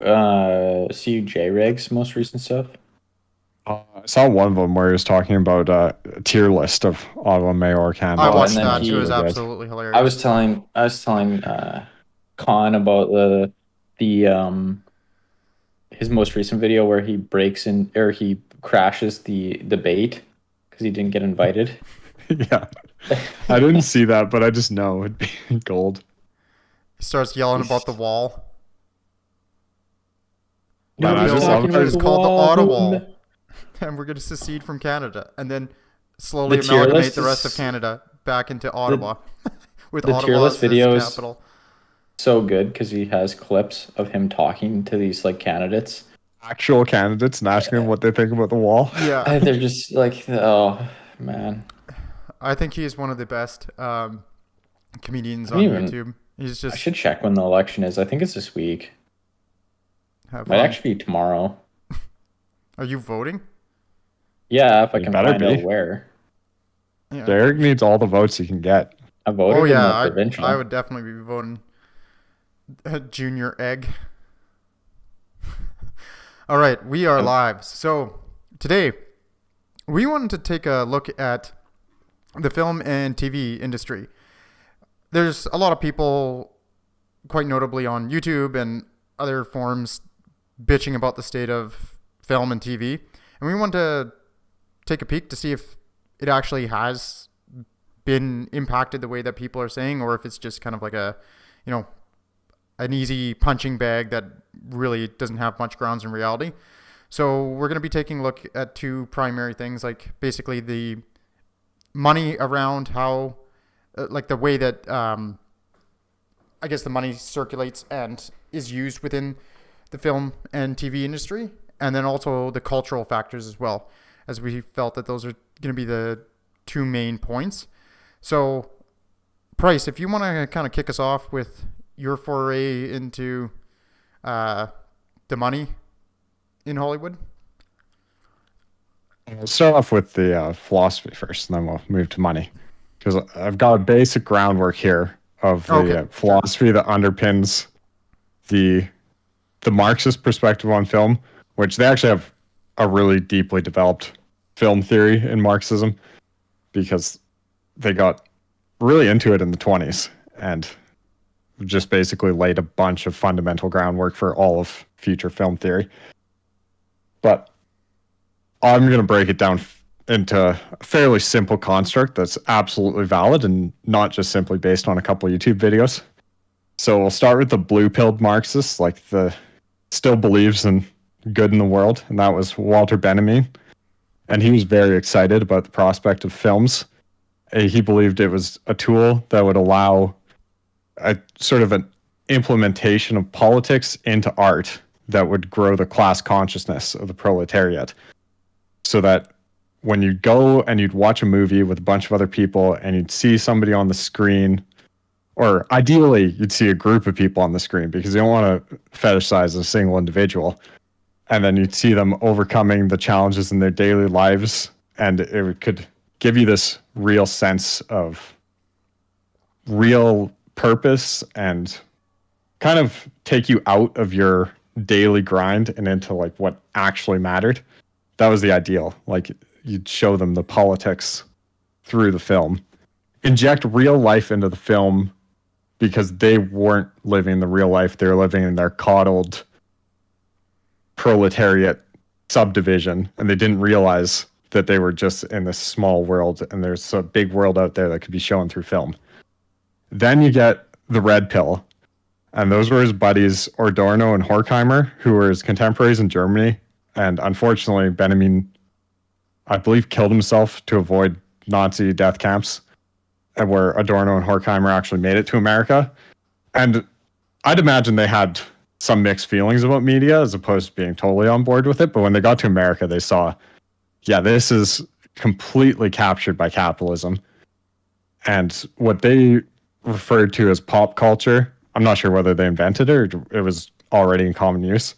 See J-Rig's most recent stuff? I saw one of them where he was talking about a tier list of Ottawa Mayor I Oh, candidates, and watched and then that that was too. It was really good. absolutely I hilarious. was telling Khan about the his most recent video where he breaks in or he crashes the debate because he didn't get invited. Yeah, I didn't see that, but I just know it'd be gold. He starts yelling about the He's- wall. The And I Nobody's just bill love talking how about is the called the wall. Ottawa Wall, and we're going to secede from Canada, and then The slowly tier amalgamate list the rest of is Canada back into the Ottawa, with the tier Ottawa list as his video is capital. so good because he has clips of him talking to these like candidates. actual candidates and asking them what they think about the wall. Yeah, They're just like, oh man, I think he is one of the best comedians I don't on even. YouTube. He's I just should check when the election is. I think it's this week. have Might fun. actually be tomorrow. Are you voting? Yeah, if I It can better find out be. where. Yeah, Derek needs all the votes he can get. I oh voted in yeah, the I provincial. would definitely be voting Junior Egg. All right, we are I- live. So today we wanted to take a look at the film and TV industry. There's a lot of people, quite notably on YouTube and other forums, bitching about the state of film and TV, and we want to take a peek to see if it actually has been impacted the way that people are saying, or if it's just kind of like a, you know, an easy punching bag that really doesn't have much grounds in reality. So we're going to be taking a look at two primary things, like basically the money around how, like the way that I guess the money circulates and is used within the film and TV industry, and then also the cultural factors as well, as we felt that those are going to be the two main points. So, Price, if you want to kind of kick us off with your foray into uh, the money in Hollywood. We'll start off with the philosophy first, and then we'll move to money. Because I've got a basic groundwork here of the Okay, sure. philosophy that underpins the the Marxist perspective on film, which they actually have a really deeply developed film theory in Marxism because they got really into it in the 20s and just basically laid a bunch of fundamental groundwork for all of future film theory. But I'm going to break it down into a fairly simple construct that's absolutely valid and not just simply based on a couple of YouTube videos. So we'll start with the blue-pilled Marxists, like the still believes in good in the world, and that was Walter Benjamin. And he was very excited about the prospect of films. He believed it was a tool that would allow a sort of an implementation of politics into art that would grow the class consciousness of the proletariat. So that when you'd go and you'd watch a movie with a bunch of other people and you'd see somebody on the screen, or ideally you'd see a group of people on the screen because you don't want to fetishize a single individual. And then you'd see them overcoming the challenges in their daily lives, and it could give you this real sense of real purpose and kind of take you out of your daily grind and into like what actually mattered. That was the ideal. Like you'd show them the politics through the film, inject real life into the film because they weren't living the real life. They were living in their coddled proletariat subdivision, and they didn't realize that they were just in this small world, and there's a big world out there that could be shown through film. Then you get the red pill, and those were his buddies Adorno and Horkheimer, who were his contemporaries in Germany. And unfortunately, Benjamin, I believe, killed himself to avoid Nazi death camps, and where Adorno and Horkheimer actually made it to America. And I'd imagine they had some mixed feelings about media as opposed to being totally on board with it. But when they got to America, they saw, yeah, this is completely captured by capitalism. And what they referred to as pop culture, I'm not sure whether they invented it or it was already in common use,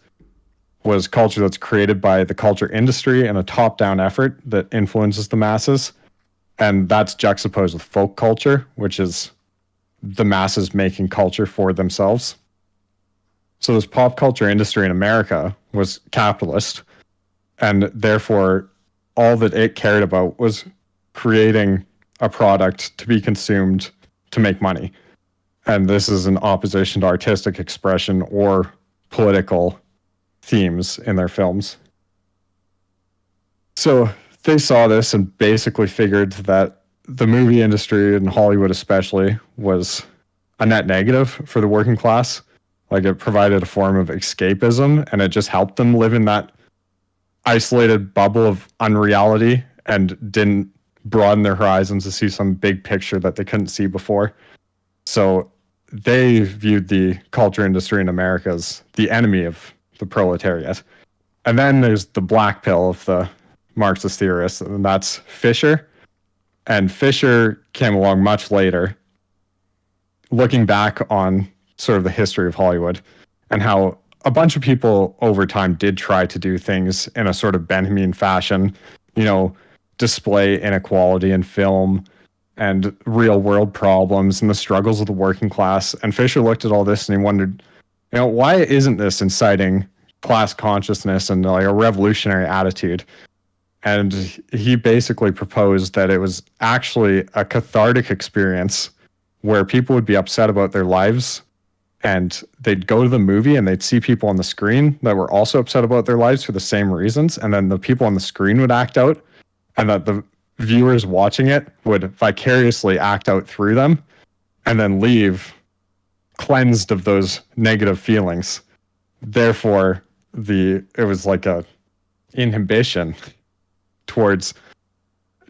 was culture that's created by the culture industry and a top-down effort that influences the masses. And that's juxtaposed with folk culture, which is the masses making culture for themselves. So this pop culture industry in America was capitalist, and therefore all that it cared about was creating a product to be consumed to make money. And this is in opposition to artistic expression or political themes in their films. So they saw this and basically figured that the movie industry, and Hollywood especially, was a net negative for the working class. Like, it provided a form of escapism, and it just helped them live in that isolated bubble of unreality and didn't broaden their horizons to see some big picture that they couldn't see before. So they viewed the culture industry in America as the enemy of the proletariat. And then there's the black pill of the Marxist theorists, and that's Fisher. And Fisher came along much later, looking back on sort of the history of Hollywood and how a bunch of people over time did try to do things in a sort of Benjamin fashion, display inequality in film and real world problems and the struggles of the working class. And Fisher looked at all this and he wondered, why isn't this inciting class consciousness and like a revolutionary attitude? And he basically proposed that it was actually a cathartic experience where people would be upset about their lives and they'd go to the movie and they'd see people on the screen that were also upset about their lives for the same reasons. And then the people on the screen would act out, and that the viewers watching it would vicariously act out through them and then leave cleansed of those negative feelings. Therefore, it was like a inhibition towards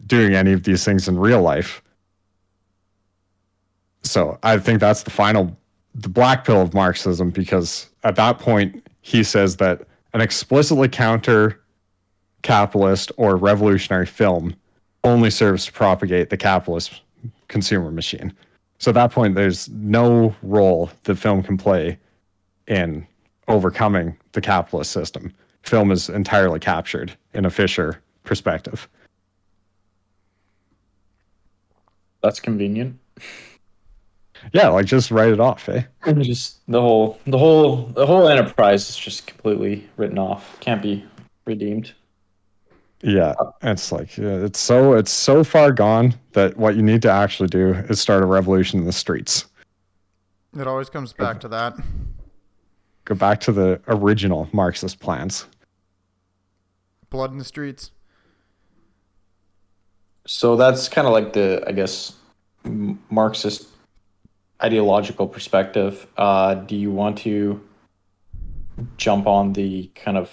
doing any of these things in real life. So I think that's the black pill of Marxism, because at that point he says that an explicitly counter-capitalist or revolutionary film only serves to propagate the capitalist consumer machine. So at that point, there's no role that film can play in overcoming the capitalist system. Film is entirely captured in a Fisher perspective. That's convenient. Yeah, like just write it off, eh? Just the whole enterprise is just completely written off. Can't be redeemed. Yeah, it's like it's so far gone that what you need to actually do is start a revolution in the streets. It always comes back to that. Go back to the original Marxist plans. Blood in the streets. So that's kind of like the, I guess, Marxist ideological perspective. Do you want to jump on the kind of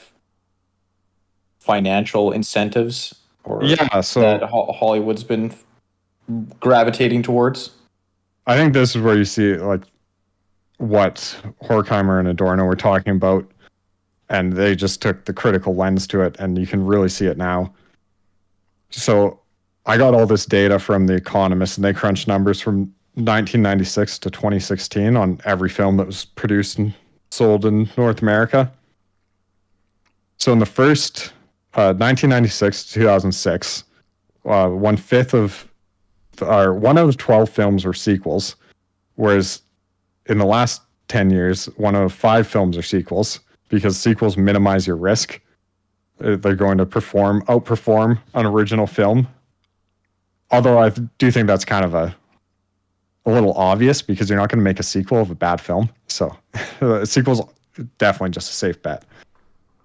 financial incentives or so that Hollywood's been gravitating towards? I think this is where you see like what Horkheimer and Adorno were talking about, and they just took the critical lens to it, and you can really see it now. So I got all this data from The Economist, and they crunched numbers from 1996 to 2016 on every film that was produced and sold in North America. So in the first 1996 to 2006, one out of 12 films were sequels, whereas in the last 10 years, 1 out of 5 films are sequels, because sequels minimize your risk. They're going to outperform an original film. Although I do think that's kind of a little obvious, because you're not going to make a sequel of a bad film. So a sequel's definitely just a safe bet.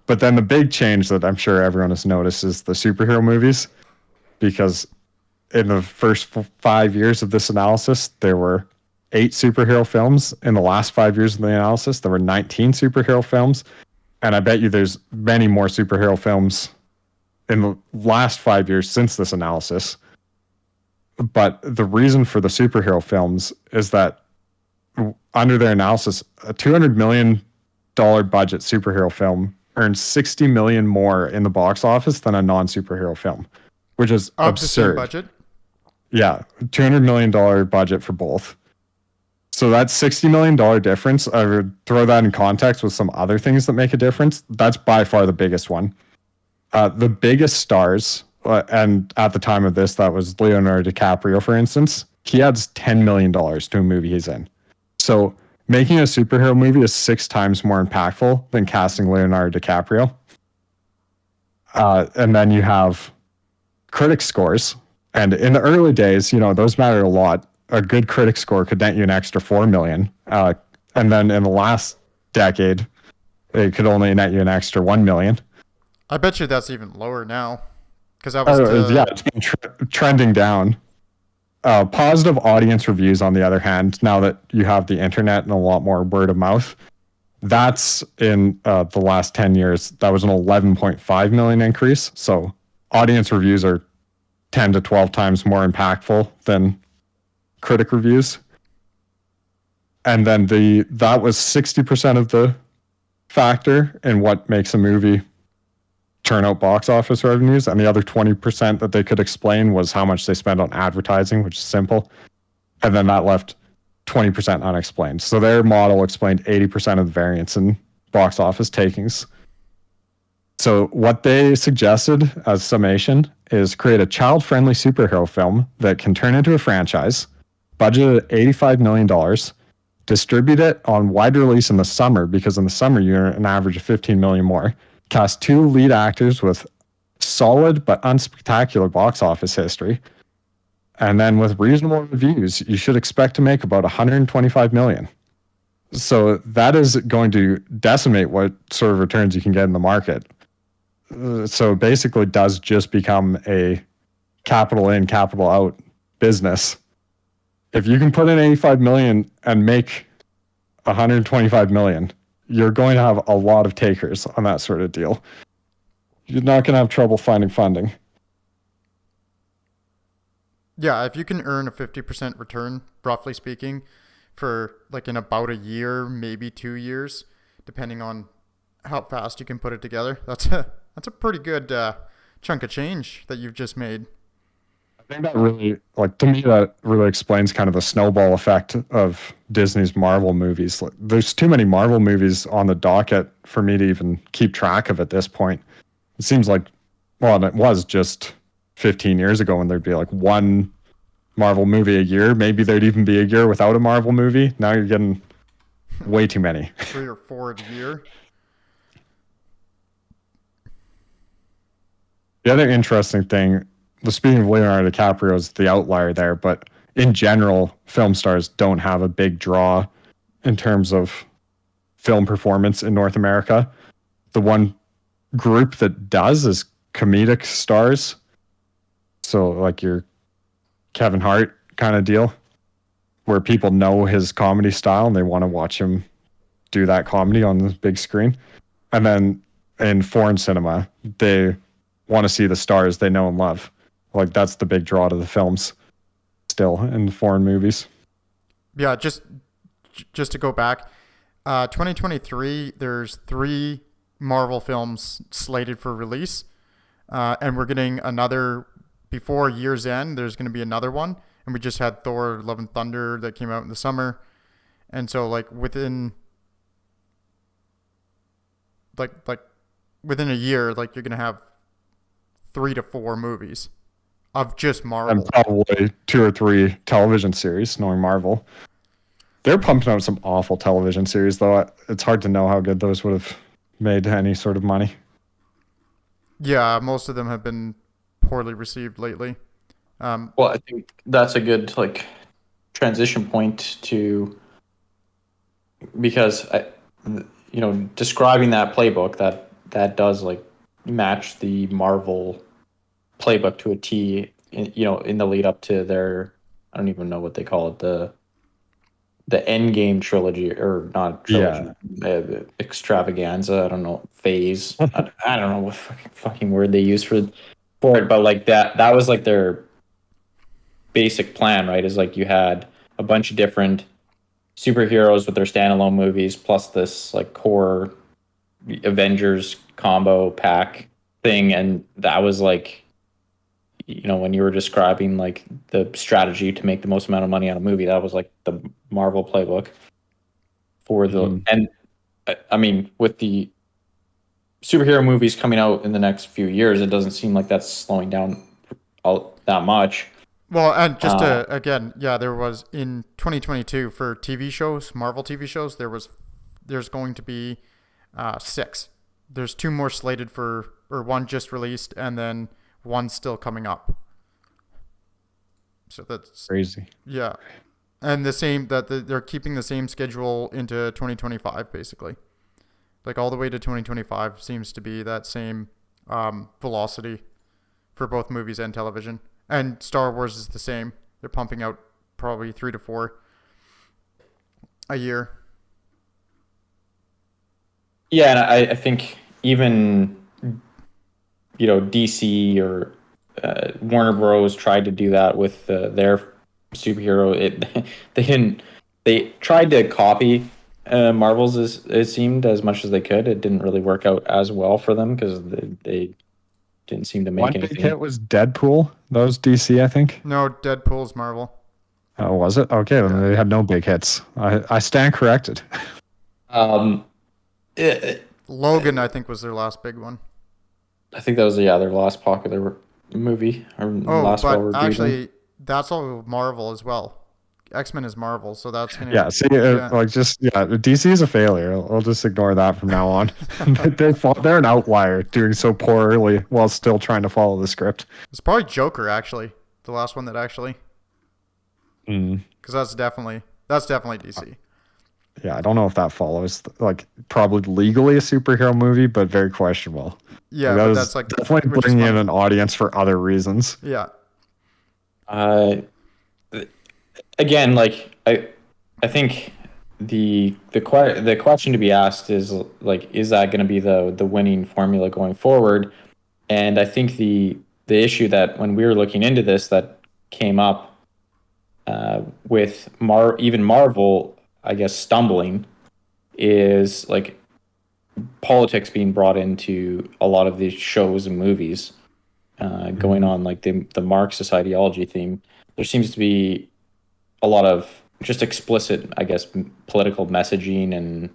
But then the big change that I'm sure everyone has noticed is the superhero movies, because in the first 5 years of this analysis, there were 8 superhero films. In the last 5 years of the analysis, there were 19 superhero films. And I bet you there's many more superhero films in the last 5 years since this analysis. But the reason for the superhero films is that under their analysis, a $200 million budget superhero film earns $60 million more in the box office than a non-superhero film, which is absurd. Budget? Yeah, $200 million budget for both. So that $60 million difference, I would throw that in context with some other things that make a difference. That's by far the biggest one. The biggest stars, and at the time of this, that was Leonardo DiCaprio, for instance. He adds $10 million to a movie he's in. So making a superhero movie is 6 times more impactful than casting Leonardo DiCaprio. And then you have critic scores. And in the early days, those mattered a lot. A good critic score could net you an extra 4 million. And then in the last decade, it could only net you an extra 1 million. I bet you that's even lower now. Because that was Yeah, it's been trending down. Positive audience reviews, on the other hand, now that you have the internet and a lot more word of mouth, that's in the last 10 years, that was an 11.5 million increase. So audience reviews are 10 to 12 times more impactful than critic reviews. And then that was 60% of the factor in what makes a movie turn out box office revenues. And the other 20% that they could explain was how much they spend on advertising, which is simple. And then that left 20% unexplained. So their model explained 80% of the variance in box office takings. So what they suggested as summation is create a child-friendly superhero film that can turn into a franchise, budgeted at $85 million, distribute it on wide release in the summer, because in the summer you earn an average of 15 million more, cast 2 lead actors with solid but unspectacular box office history, and then with reasonable reviews, you should expect to make about 125 million. So that is going to decimate what sort of returns you can get in the market. So basically does just become a capital in, capital out business. If you can put in 85 million and make 125 million, you're going to have a lot of takers on that sort of deal. You're not going to have trouble finding funding. Yeah, if you can earn a 50% return, roughly speaking, for like in about a year, maybe 2 years, depending on how fast you can put it together, that's a pretty good chunk of change that you've just made. I think that really, to me, that really explains kind of the snowball effect of Disney's Marvel movies. There's too many Marvel movies on the docket for me to even keep track of at this point. It seems like, and it was just 15 years ago when there'd be one Marvel movie a year. Maybe there'd even be a year without a Marvel movie. Now you're getting way too many. 3 or 4 a year. The other interesting thing, speaking of Leonardo DiCaprio, is the outlier there, but in general, film stars don't have a big draw in terms of film performance in North America. The one group that does is comedic stars. So your Kevin Hart kind of deal, where people know his comedy style and they want to watch him do that comedy on the big screen. And then in foreign cinema, they want to see the stars they know and love. That's the big draw to the films still in foreign movies. Yeah, just to go back, 2023, there's 3 Marvel films slated for release, and we're getting another before year's end. There's going to be another one, and we just had Thor: Love and Thunder that came out in the summer, and so within within a year, you're going to have 3 to 4 movies of just Marvel. And probably 2 or 3 television series, knowing Marvel. They're pumping out some awful television series, though. It's hard to know how good those would have made any sort of money. Yeah, most of them have been poorly received lately. Well, I think that's a good transition point to, because describing that playbook that does match the Marvel playbook to a T, in the lead up to their, I don't even know what they call it, the Endgame trilogy, or not trilogy, extravaganza. I don't know, phase. I don't know what fucking word they use for it, but that was their basic plan, right? Is you had a bunch of different superheroes with their standalone movies, plus this core Avengers combo pack thing, and that was when you were describing the strategy to make the most amount of money on a movie, that was the Marvel playbook for the and I mean, with the superhero movies coming out in the next few years, it doesn't seem like that's slowing down that much. Well, and just Uh, to again, yeah, there was in 2022 for TV shows, Marvel TV shows, there's going to be 6. There's 2 more slated for, or 1 just released, and then 1 still coming up. So that's Crazy. yeah, and the same that they're keeping the same schedule into 2025 basically. Like all the way to 2025 seems to be that same velocity for both movies and television. And Star Wars is the same. They're pumping out probably 3 to 4 a year. yeah, and I think even DC or Warner Bros. Tried to do that with their superhero. They didn't. They tried to copy Marvel's as it seemed as much as they could. It didn't really work out as well for them because they didn't seem to make One big anything. hit was Deadpool. That was DC, I think. No, Deadpool's Marvel. Oh, was it? Okay, then they had no big hits. I stand corrected. Um, it, Logan, I think, was their last big one. I think that was their last popular movie or Oh, last but well-reviewed one. actually, that's all Marvel as well. X-Men is Marvel, so that's gonna. Yeah, see, Yeah. DC is a failure. I'll just ignore that from now on. They're an outlier, doing so poorly while still trying to follow the script. It's probably Joker, actually, the last one that actually, because that's definitely DC. Yeah, I don't know if that follows. Like, probably legally a superhero movie, but very questionable. Yeah, Like, but was that's like definitely which is bringing in funny. an audience for other reasons. Yeah, Uh, Again, like I think the question to be asked is like, is that going to be the winning formula going forward? And I think the issue that when we were looking into this that came up with even Marvel, I guess, stumbling is like politics being brought into a lot of these shows and movies, going on like the Marxist ideology theme. There seems to be a lot of just explicit, I guess, political messaging and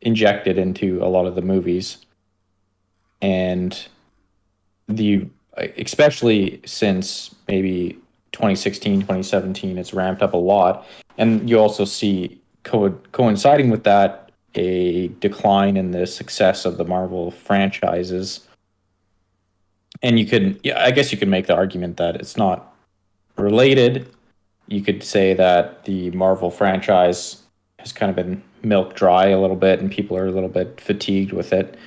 injected into a lot of the movies, and especially since maybe 2016, 2017, it's ramped up a lot, and you also see coinciding with that a decline in the success of the Marvel franchises. And I guess you could make the argument that it's not related. You could say that the Marvel franchise has kind of been milked dry a little bit and people are a little bit fatigued with it.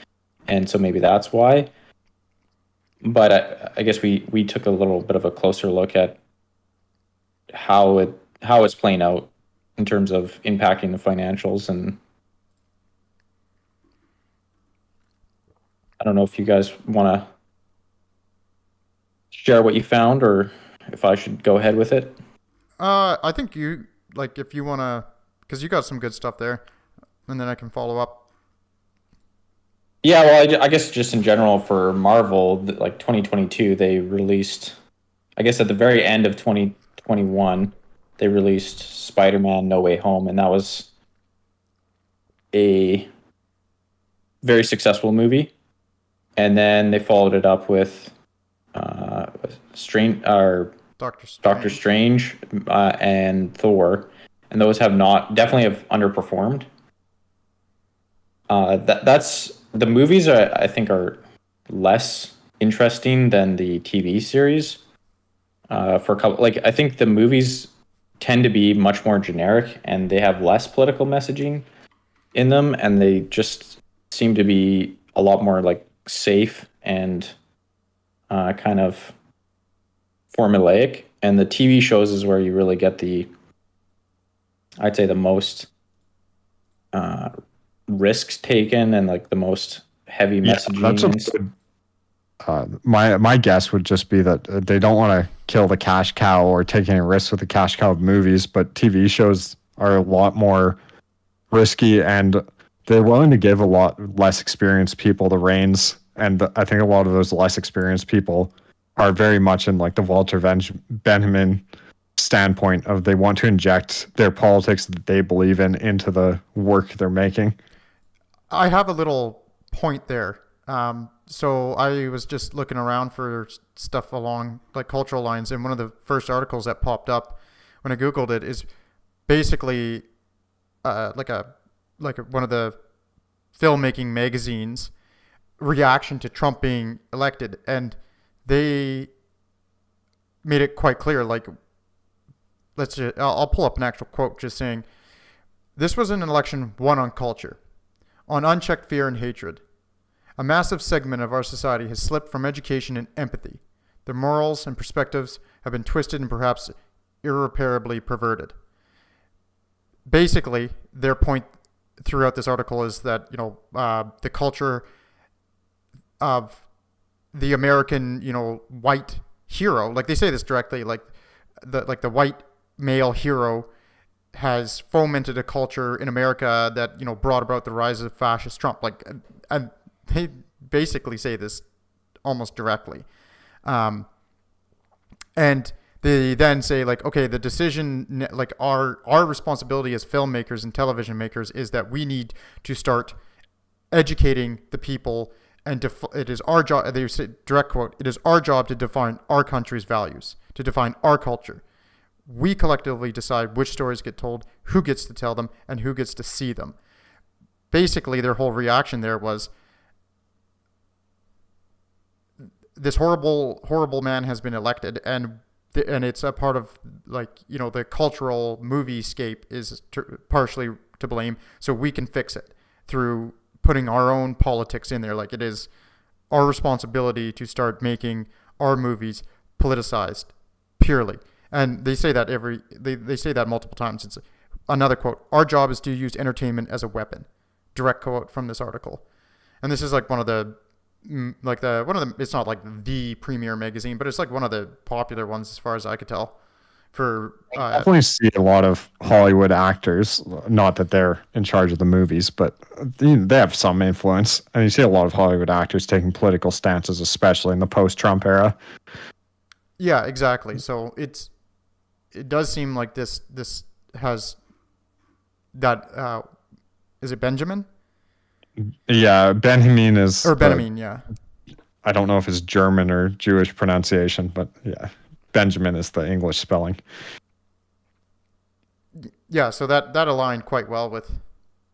And so maybe that's why. But I guess we took a little bit of a closer look at how it's playing out in terms of impacting the financials. And I don't know if you guys want to share what you found or if I should go ahead with it. I think you like if you wanna, because you got some good stuff there, and then I can follow up. Yeah, well, I guess just in general for Marvel, like 2022, they released, I guess at the very end of 2021, they released Spider-Man No Way Home, and that was a very successful movie. And then they followed it up with Doctor Strange and Thor, and those definitely have underperformed. That's the movies I think are less interesting than the TV series. For a couple, like I think the movies tend to be much more generic and they have less political messaging in them, and they just seem to be a lot more like safe and kind of formulaic. And the TV shows is where you really get I'd say the most risks taken and like the most heavy messaging. That's a good. My guess would just be that they don't want to kill the cash cow or take any risks with the cash cow of movies, but TV shows are a lot more risky and they're willing to give a lot less experienced people the reins. And I think a lot of those less experienced people are very much in like the Walter Benjamin standpoint of they want to inject their politics that they believe in into the work they're making. I have a little point there. So I was just looking around for stuff along like cultural lines, and one of the first articles that popped up when I googled it is basically one of the filmmaking magazines reaction to Trump being elected, and they made it quite clear. Like, I'll pull up an actual quote just saying, "This was an election won on culture, on unchecked fear and hatred. A massive segment of our society has slipped from education and empathy. Their morals and perspectives have been twisted and perhaps irreparably perverted." Basically, their point throughout this article is that the culture of the American white hero, like they say this directly, like the white male hero has fomented a culture in America that brought about the rise of fascist Trump. Like, and they basically say this almost directly, and they then say, like, okay, the decision, like our responsibility as filmmakers and television makers is that we need to start educating the people, and it is our job. They say, direct quote, "It is our job to define our country's values, to define our culture. We collectively decide which stories get told, who gets to tell them, and who gets to see them." Basically, their whole reaction there was, this horrible man has been elected, and it's a part of, like, the cultural movie scape is partially to blame, so we can fix it through putting our own politics in there. Like, it is our responsibility to start making our movies politicized purely. And they say that they say that multiple times. It's another quote, "Our job is to use entertainment as a weapon." Direct quote from this article. And this is like one of the it's not like the premier magazine, but it's like one of the popular ones as far as I could tell. I definitely see a lot of Hollywood actors, not that they're in charge of the movies, but they have some influence. And you see a lot of Hollywood actors taking political stances, especially in the post-Trump era. Yeah, exactly. So it does seem like this has that. Is it Benjamin? Yeah, Benjamin is... Or Benjamin, yeah. I don't know if it's German or Jewish pronunciation, but yeah, Benjamin is the English spelling. Yeah, so that aligned quite well with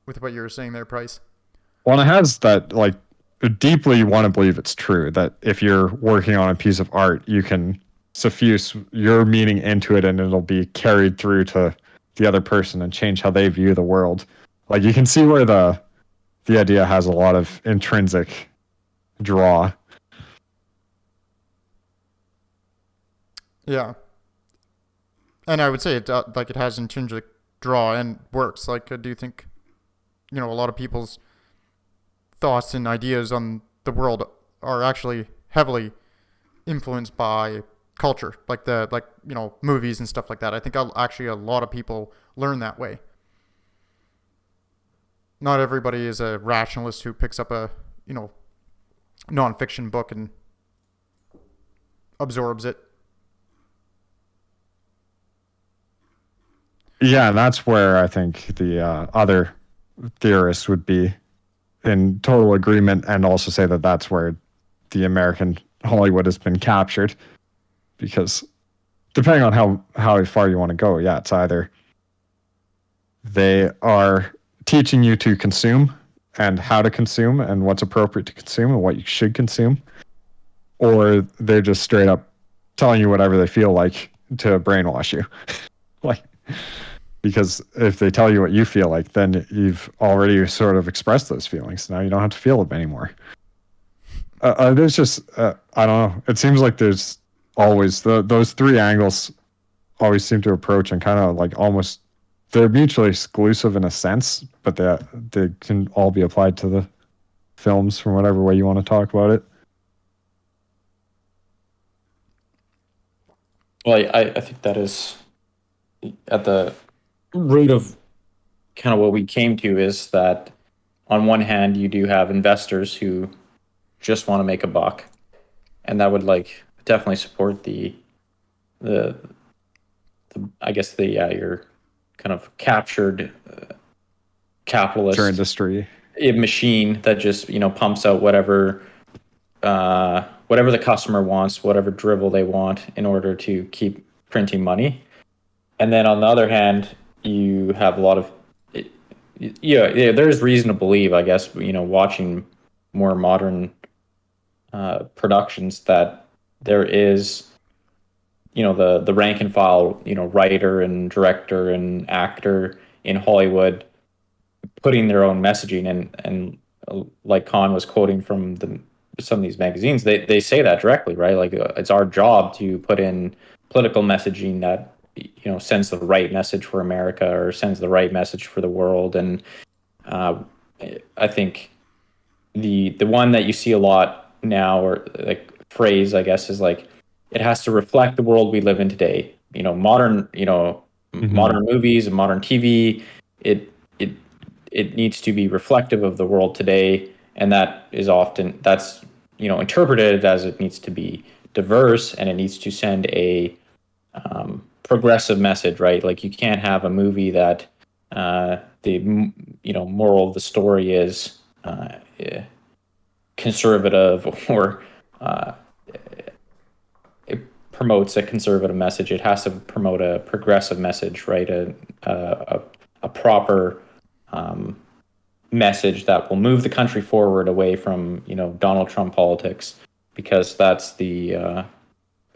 what you were saying there, Price. Well, and it has that, like, deeply you want to believe it's true, that if you're working on a piece of art, you can suffuse your meaning into it and it'll be carried through to the other person and change how they view the world. Like, you can see where the idea has a lot of intrinsic draw. Yeah. And I would say it has intrinsic draw and works. Like, I do think, a lot of people's thoughts and ideas on the world are actually heavily influenced by culture, like movies and stuff like that. I think actually a lot of people learn that way. Not everybody is a rationalist who picks up a, nonfiction book and absorbs it. Yeah, and that's where I think the other theorists would be in total agreement, and also say that that's where the American Hollywood has been captured. Because depending on how far you want to go, yeah, it's either they are teaching you to consume and how to consume and what's appropriate to consume and what you should consume, or they're just straight up telling you whatever they feel like to brainwash you. Like, because if they tell you what you feel like, then you've already sort of expressed those feelings. Now you don't have to feel them anymore. There's just I don't know. It seems like there's always those three angles always seem to approach and kind of like almost they're mutually exclusive in a sense, but they can all be applied to the films from whatever way you want to talk about it. Well, I think that is at the root of kind of what we came to, is that on one hand you do have investors who just want to make a buck, and that would like definitely support the I guess your kind of captured capitalist Industry. a machine that just pumps out whatever the customer wants, whatever drivel they want in order to keep printing money. And then on the other hand, you have a lot of yeah, there's reason to believe, I guess, watching more modern productions, that there is the rank and file writer and director and actor in Hollywood putting their own messaging, and like Khan was quoting from some of these magazines, they say that directly, right? Like, it's our job to put in political messaging that sends the right message for America, or sends the right message for the world. And I think the one that you see a lot now, or like phrase, I guess, is like, it has to reflect the world we live in today. Modern movies and modern TV. It it it needs to be reflective of the world today, and that's interpreted as it needs to be diverse, and it needs to send a progressive message, right? Like, you can't have a movie that the moral of the story is conservative, or it promotes a conservative message. It has to promote a progressive message, right? A proper message that will move the country forward away from Donald Trump politics, because that's the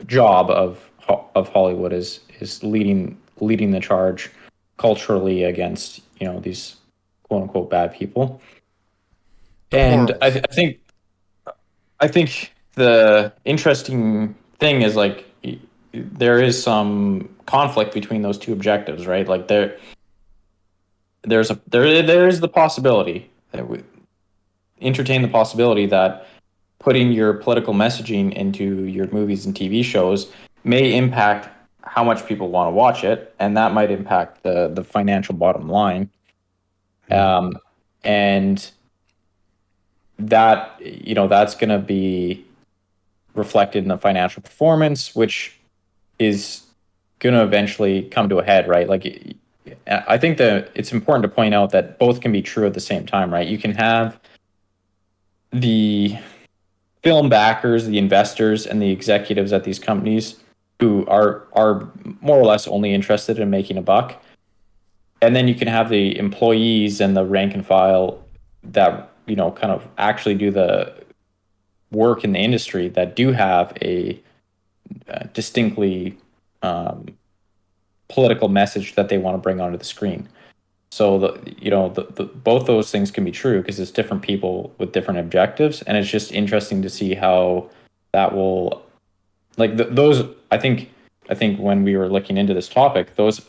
job of Hollywood, is leading the charge culturally against these quote unquote bad people. And I think the interesting thing is, like, there is some conflict between those two objectives, right? Like, there is the possibility that we entertain the possibility that putting your political messaging into your movies and TV shows may impact how much people want to watch it, and that might impact the financial bottom line. And that that's going to be reflected in the financial performance, which is going to eventually come to a head, right? Like, I think that it's important to point out that both can be true at the same time, right? You can have the film backers, the investors, and the executives at these companies who are more or less only interested in making a buck. And then you can have the employees and the rank and file that kind of actually do the work in the industry, that do have a distinctly political message that they want to bring onto the screen. So both those things can be true, because it's different people with different objectives, and it's just interesting to see how that will, like, those. I think when we were looking into this topic, those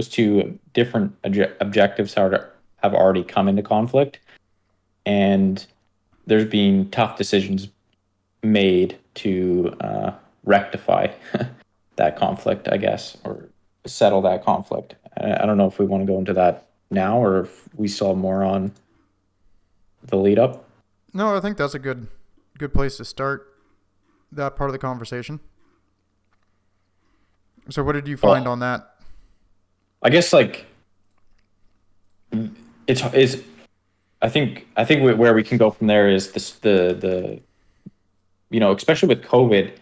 two different objectives have already come into conflict, and there's been tough decisions made to rectify that conflict, I guess, or settle that conflict. I don't know if we want to go into that now, or if we still have more on the lead up. No, I think that's a good place to start that part of the conversation. So what did you find on that? I guess, like, it's I think where we can go from there is the especially with COVID,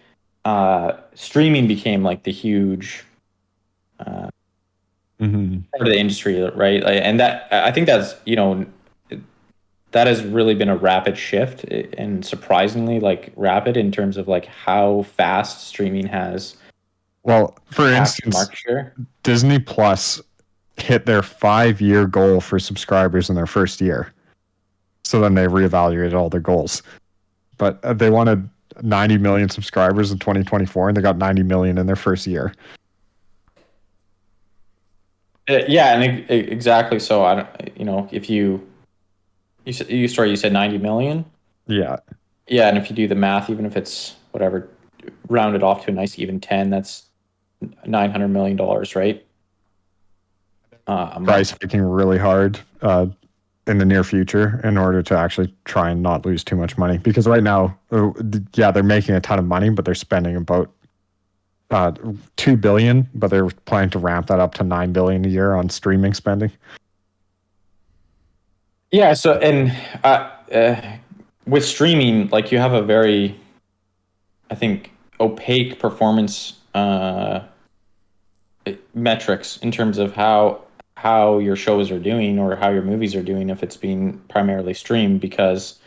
streaming became like the huge part of the industry, right? And that, I think that's that has really been a rapid shift, and surprisingly like rapid, in terms of like how fast streaming has. Well, for instance, Disney Plus hit their 5-year goal for subscribers in their first year. So then they reevaluated all their goals. But they wanted 90 million subscribers in 2024, and they got 90 million in their first year. Yeah, and exactly. So I don't, if you said 90 million. Yeah. Yeah, and if you do the math, even if it's whatever, rounded off to a nice even 10, that's $900 million, right? Price hiking really hard in the near future in order to actually try and not lose too much money. Because right now, they're making a ton of money, but they're spending about $2 billion, but they're planning to ramp that up to $9 billion a year on streaming spending. Yeah. So, and with streaming, like you have a very, I think, opaque performance metrics in terms of how your shows are doing or how your movies are doing if it's being primarily streamed, because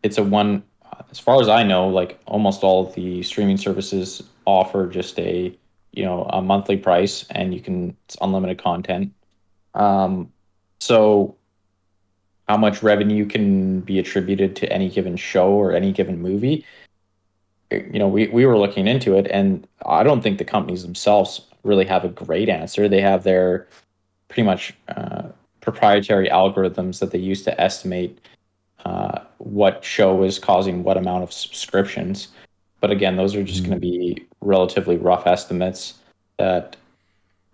it's a one, as far as I know, like almost all of the streaming services offer just a, a monthly price, and it's unlimited content. um so how much revenue can be attributed to any given show or any given movie, we were looking into it, and I don't think the companies themselves really have a great answer. They have their pretty much proprietary algorithms that they use to estimate what show is causing what amount of subscriptions. But again, those are just going to be relatively rough estimates that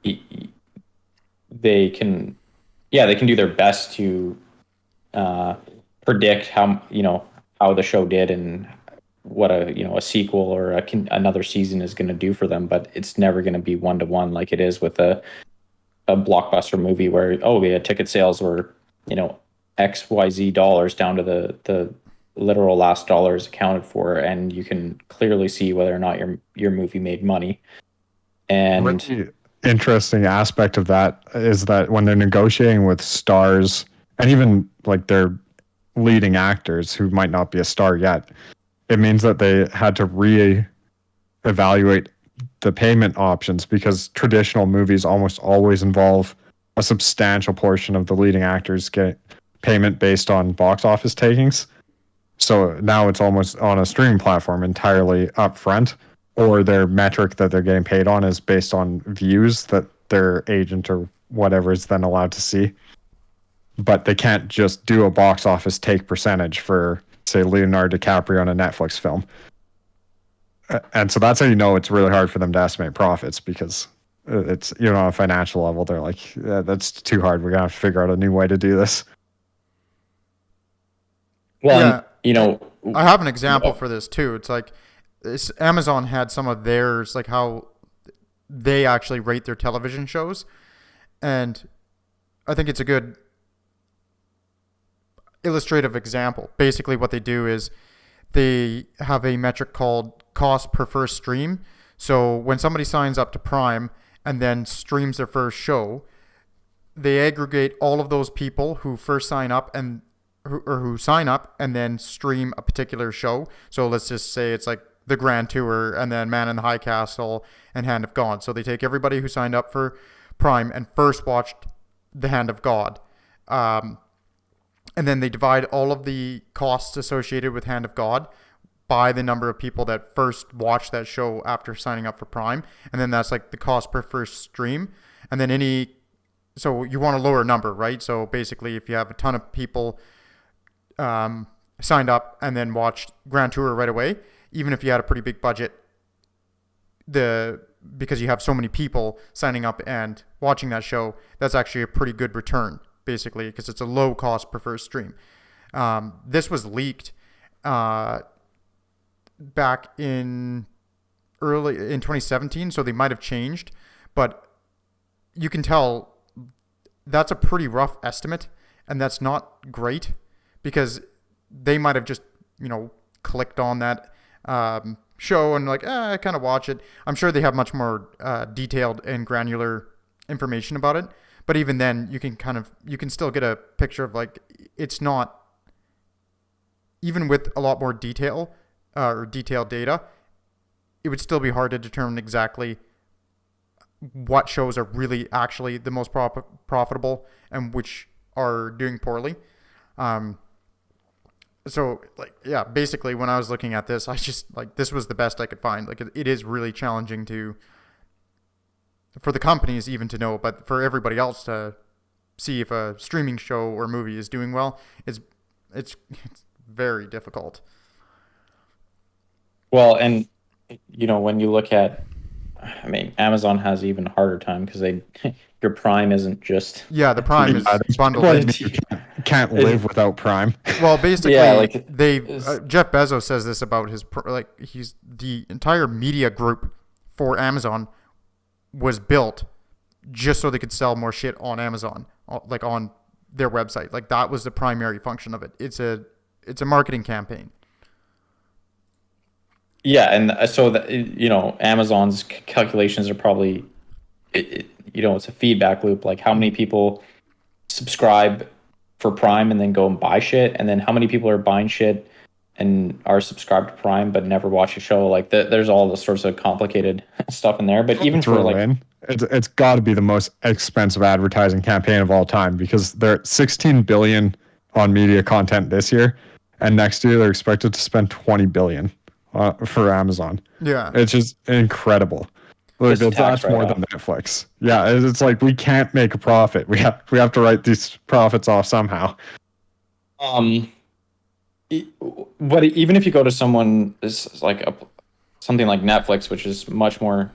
they can, yeah, they can do their best to uh, predict how the show did and what a sequel or another season is going to do for them. But it's never going to be one to one like it is with a blockbuster movie where, oh yeah, ticket sales were, XYZ dollars down to the literal last dollar is accounted for, and you can clearly see whether or not your movie made money. And Really interesting aspect of that is that when they're negotiating with stars and even like their leading actors who might not be a star yet, it means that they had to re-evaluate the payment options, because traditional movies almost always involve a substantial portion of the leading actors get payment based on box office takings. So now it's almost on a streaming platform entirely upfront, or their metric that they're getting paid on is based on views that their agent or whatever is then allowed to see. But they can't just do a box office take percentage for, say, Leonardo DiCaprio on a Netflix film. And so that's how you know it's really hard for them to estimate profits, because it's, on a financial level, they're like, that's too hard. We're going to have to figure out a new way to do this. well, Yeah, I have an example for this too. It's like Amazon had some of theirs, like how they actually rate their television shows, and I think it's a good illustrative example. Basically, what they do is they have a metric called cost per first stream. So when somebody signs up to Prime and then streams their first show, they aggregate all of those people who first sign up and who sign up and then stream a particular show. So let's just say it's like the Grand Tour and then Man in the High Castle and Hand of God. So they take everybody who signed up for Prime and first watched The Hand of God. And then they divide all of the costs associated with Hand of God by the number of people that first watched that show after signing up for Prime. And then that's like the cost per first stream. And then so you want a lower number, right? So basically, if you have a ton of people signed up and then watched Grand Tour right away, even if you had a pretty big budget, because you have so many people signing up and watching that show, that's actually a pretty good return, basically, because it's a low cost per first stream. This was leaked back in 2017, so they might have changed, but you can tell that's a pretty rough estimate, and that's not great, because they might have just clicked on that show and like, I kind of watch it. I'm sure they have much more detailed and granular information about it, but even then you can still get a picture of, like, it's not, even with a lot more detail or detailed data, it would still be hard to determine exactly what shows are really actually the most profitable and which are doing poorly. So, like, yeah, basically when I was looking at this, I just, like, this was the best I could find. Like, it is really challenging for the companies even to know, but for everybody else to see if a streaming show or movie is doing well, it's very difficult. Well, and when you look at, I mean, Amazon has even harder time because your Prime isn't just the Prime is bundled in. Can't live without Prime. Well, basically, yeah, like Jeff Bezos says this about he's the entire media group for Amazon was built just so they could sell more shit on Amazon, like on their website. Like that was the primary function of it. It's a marketing campaign. Yeah, and so that Amazon's calculations are probably it's a feedback loop. Like how many people subscribe for Prime and then go and buy shit, and then how many people are buying shit and are subscribed to Prime but never watch a show. Like there's all the sorts of complicated stuff in there. But even for Throw like, in, it's got to be the most expensive advertising campaign of all time because they're at 16 billion on media content this year, and next year they're expected to spend 20 billion for Amazon. Yeah. It's just incredible. Like just tax that's more than write-off. Netflix. Yeah, it's like we can't make a profit. We have to write these profits off somehow. But even if you go to someone is like something like Netflix, which is much more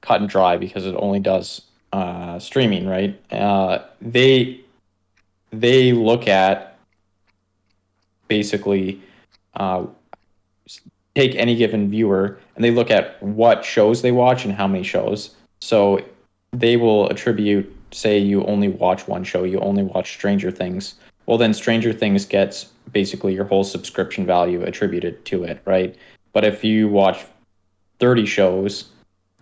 cut and dry because it only does streaming, right? They look at basically uh, take any given viewer and they look at what shows they watch and how many shows. So they will attribute, say you only watch one show, you only watch Stranger Things. Well, then Stranger Things gets basically your whole subscription value attributed to it, right? But if you watch 30 shows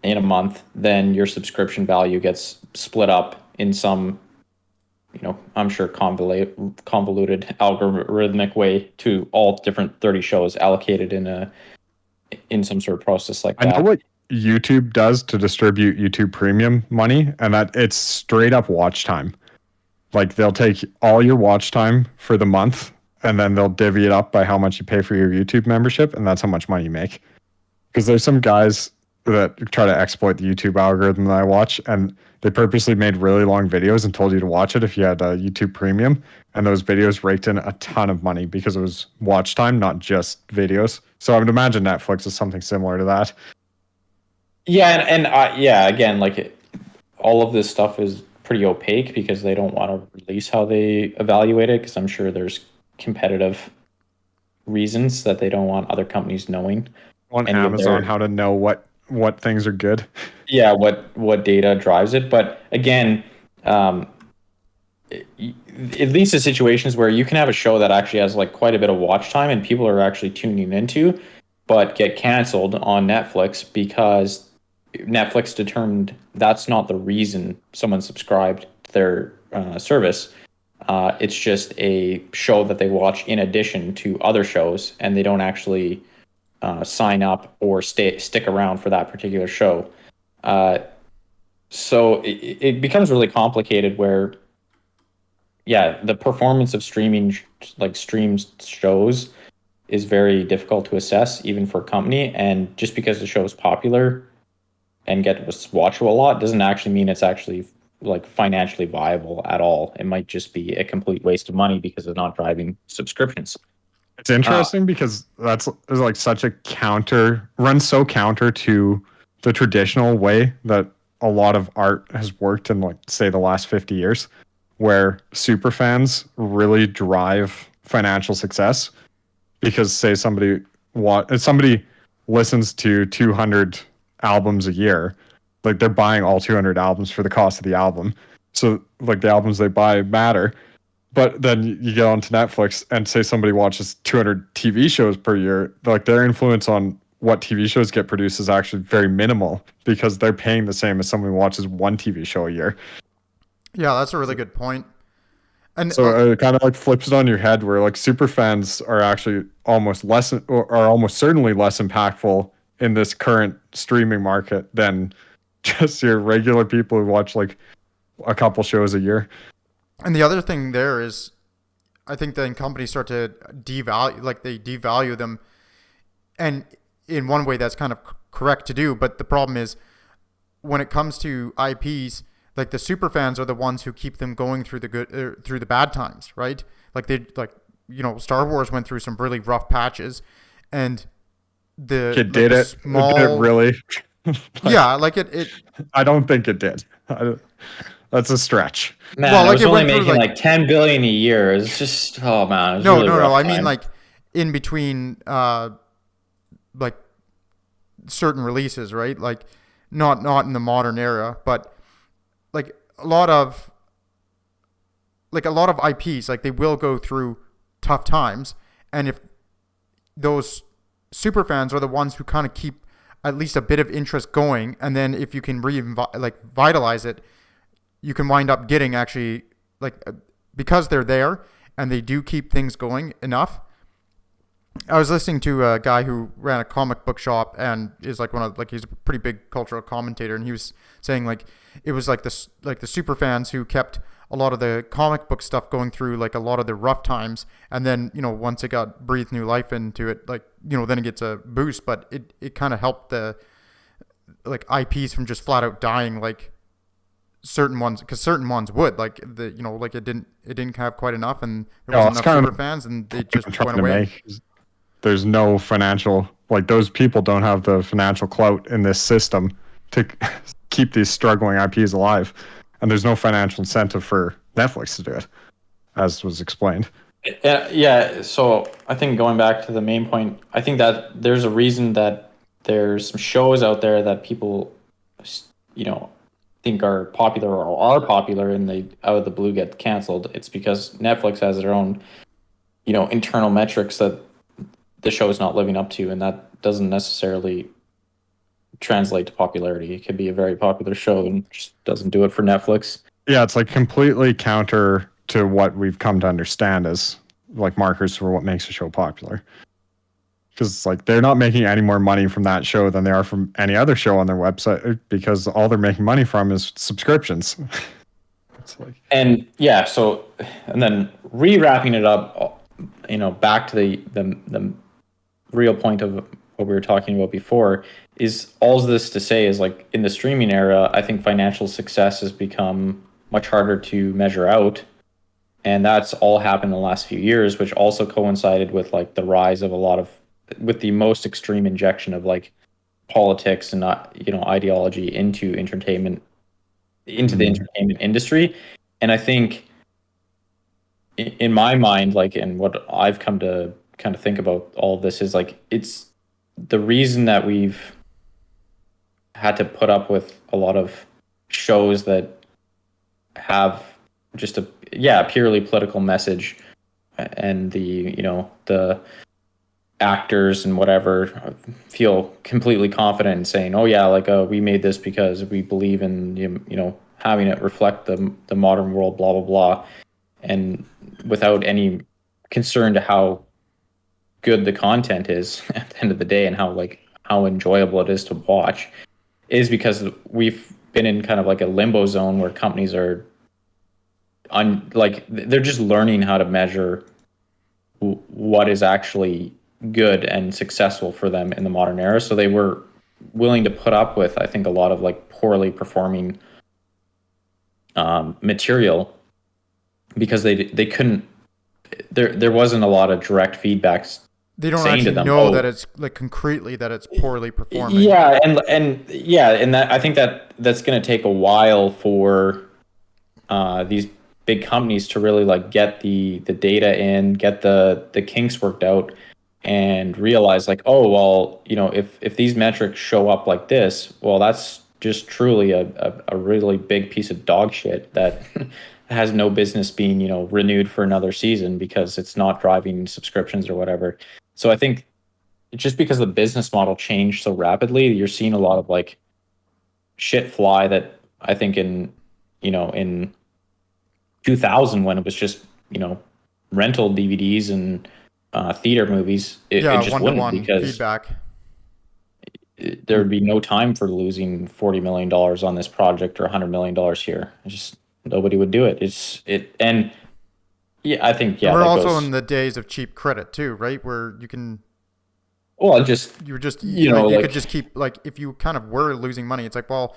in a month, then your subscription value gets split up in some, I'm sure convoluted algorithmic way to all different 30 shows allocated in some sort of process like I know that. what YouTube does to distribute YouTube Premium money, and that it's straight up watch time. Like they'll take all your watch time for the month, and then they'll divvy it up by how much you pay for your YouTube membership, and that's how much money you make. Because there's some guys that try to exploit the YouTube algorithm that I watch, and they purposely made really long videos and told you to watch it if you had a YouTube Premium, and those videos raked in a ton of money because it was watch time, not just videos. So I would imagine Netflix is something similar to that. Yeah, and again, like all of this stuff is pretty opaque because they don't want to release how they evaluate it because I'm sure there's competitive reasons that they don't want other companies knowing On any of Amazon, their how to know what things are good. what data drives it. But again, at least in situations where you can have a show that actually has like quite a bit of watch time and people are actually tuning into, but get canceled on Netflix because Netflix determined that's not the reason someone subscribed to their service. It's just a show that they watch in addition to other shows, and they don't actually sign up or stick around for that particular show. So it becomes really complicated where, yeah, the performance of streaming, like streams shows, is very difficult to assess even for a company. And just because the show is popular and gets watched a lot doesn't actually mean it's actually like financially viable at all. It might just be a complete waste of money because it's not driving subscriptions. It's interesting because that's is like such a runs so counter to the traditional way that a lot of art has worked in, like, say, the last 50 years, where super fans really drive financial success because, say, somebody listens to 200 albums a year, like they're buying all 200 albums for the cost of the album. So like the albums they buy matter. But then you get onto Netflix and say somebody watches 200 TV shows per year, like their influence on what TV shows get produced is actually very minimal because they're paying the same as someone who watches one TV show a year. Yeah, that's a really good point. And So it kind of like flips it on your head where like super fans are actually almost less or are almost certainly less impactful in this current streaming market than just your regular people who watch like a couple shows a year. And the other thing there is, I think then companies start to devalue them, and in one way that's kind of correct to do. But the problem is, when it comes to IPs, like the super fans are the ones who keep them going through the good, through the bad times, right? Star Wars went through some really rough patches, and It did it. small, Did it really? yeah, like it. I don't think it did. That's a stretch. Man, Well, I like was it only went through making like like 10 billion a year. It's just, oh man, it was no, really no, rough no. I mean time. like in between, like certain releases, right? Like not, in the modern era, but like a lot of like a lot of IPs, like they will go through tough times, and if those super fans are the ones who kind of keep at least a bit of interest going, and then if you can vitalize it, you can wind up getting actually like because they're there and they do keep things going enough. I was listening to a guy who ran a comic book shop and is like he's a pretty big cultural commentator, and he was saying like it was like the super fans who kept a lot of the comic book stuff going through like a lot of the rough times, and then once it got breathed new life into it, like then it gets a boost. But it kind of helped the like IPs from just flat out dying, like certain ones, because certain ones would like like it didn't have quite enough, and there wasn't enough super fans, and they just went away. There's no financial, like those people don't have the financial clout in this system to keep these struggling IPs alive. And there's no financial incentive for Netflix to do it, as was explained. Yeah, so I think going back to the main point, I think that there's a reason that there's some shows out there that people, think are popular or are popular, and they out of the blue get canceled. It's because Netflix has their own, internal metrics that the show is not living up to, and that doesn't necessarily translate to popularity. It could be a very popular show and just doesn't do it for Netflix. Yeah, it's like completely counter to what we've come to understand as like markers for what makes a show popular. Because it's like they're not making any more money from that show than they are from any other show on their website, because all they're making money from is subscriptions. It's like, and yeah, so and then re-wrapping it up, back to the real point of what we were talking about before, is all this to say is like in the streaming era, I think financial success has become much harder to measure out. And that's all happened in the last few years, which also coincided with like the rise of with the most extreme injection of like politics and ideology into entertainment, into the entertainment industry. And I think in my mind, like, and what I've come to kind of think about all of this is like, it's the reason that we've had to put up with a lot of shows that have just a purely political message, and the actors and whatever feel completely confident in saying, oh yeah, like we made this because we believe in having it reflect the modern world, blah blah blah, and without any concern to how good the content is at the end of the day, and how enjoyable it is to watch, is because we've been in kind of like a limbo zone where companies are they're just learning how to measure what is actually good and successful for them in the modern era. So they were willing to put up with, I think, a lot of like poorly performing material, because they couldn't, there wasn't a lot of direct feedback. They don't actually know that it's like concretely that it's poorly performing. Yeah, and that I think that's going to take a while for these big companies to really like get the data in, get the kinks worked out, and realize like, oh well, if these metrics show up like this, well, that's just truly a really big piece of dog shit that has no business being renewed for another season because it's not driving subscriptions or whatever. So I think just because the business model changed so rapidly, you're seeing a lot of like shit fly that I think in 2000, when it was just rental DVDs and theater movies, it just wouldn't, because feedback. There would be no time for losing $40 million on this project or $100 million here. Just nobody would do it. And yeah, I think we're also in the days of cheap credit too, right? Where you can. Well, you could just keep, like, if you kind of were losing money, it's like, well,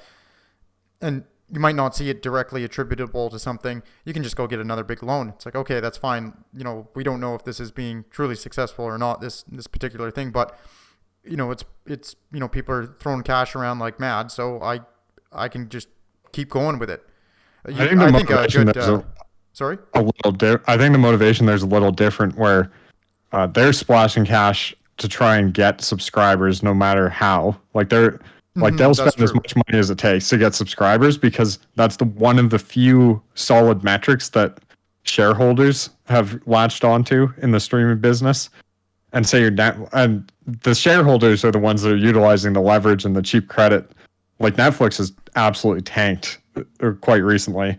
and you might not see it directly attributable to something. You can just go get another big loan. It's like, okay, that's fine. We don't know if this is being truly successful or not, this particular thing, but it's people are throwing cash around like mad, so I can just keep going with it. I think the motivation there's a little different, where they're splashing cash to try and get subscribers no matter how. Like they'll spend as much money as it takes to get subscribers, because that's one of the few solid metrics that shareholders have latched onto in the streaming business. And say and the shareholders are the ones that are utilizing the leverage and the cheap credit. Like Netflix has absolutely tanked quite recently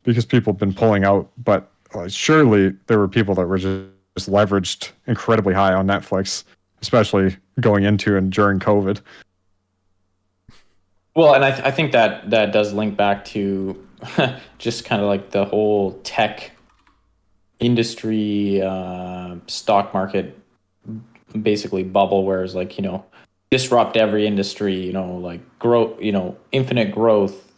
because people have been pulling out. But surely there were people that were just leveraged incredibly high on Netflix, especially going into and during COVID. Well, and I think that does link back to just kind of like the whole tech industry, stock market, basically bubble, where it's like, disrupt every industry, like grow, infinite growth,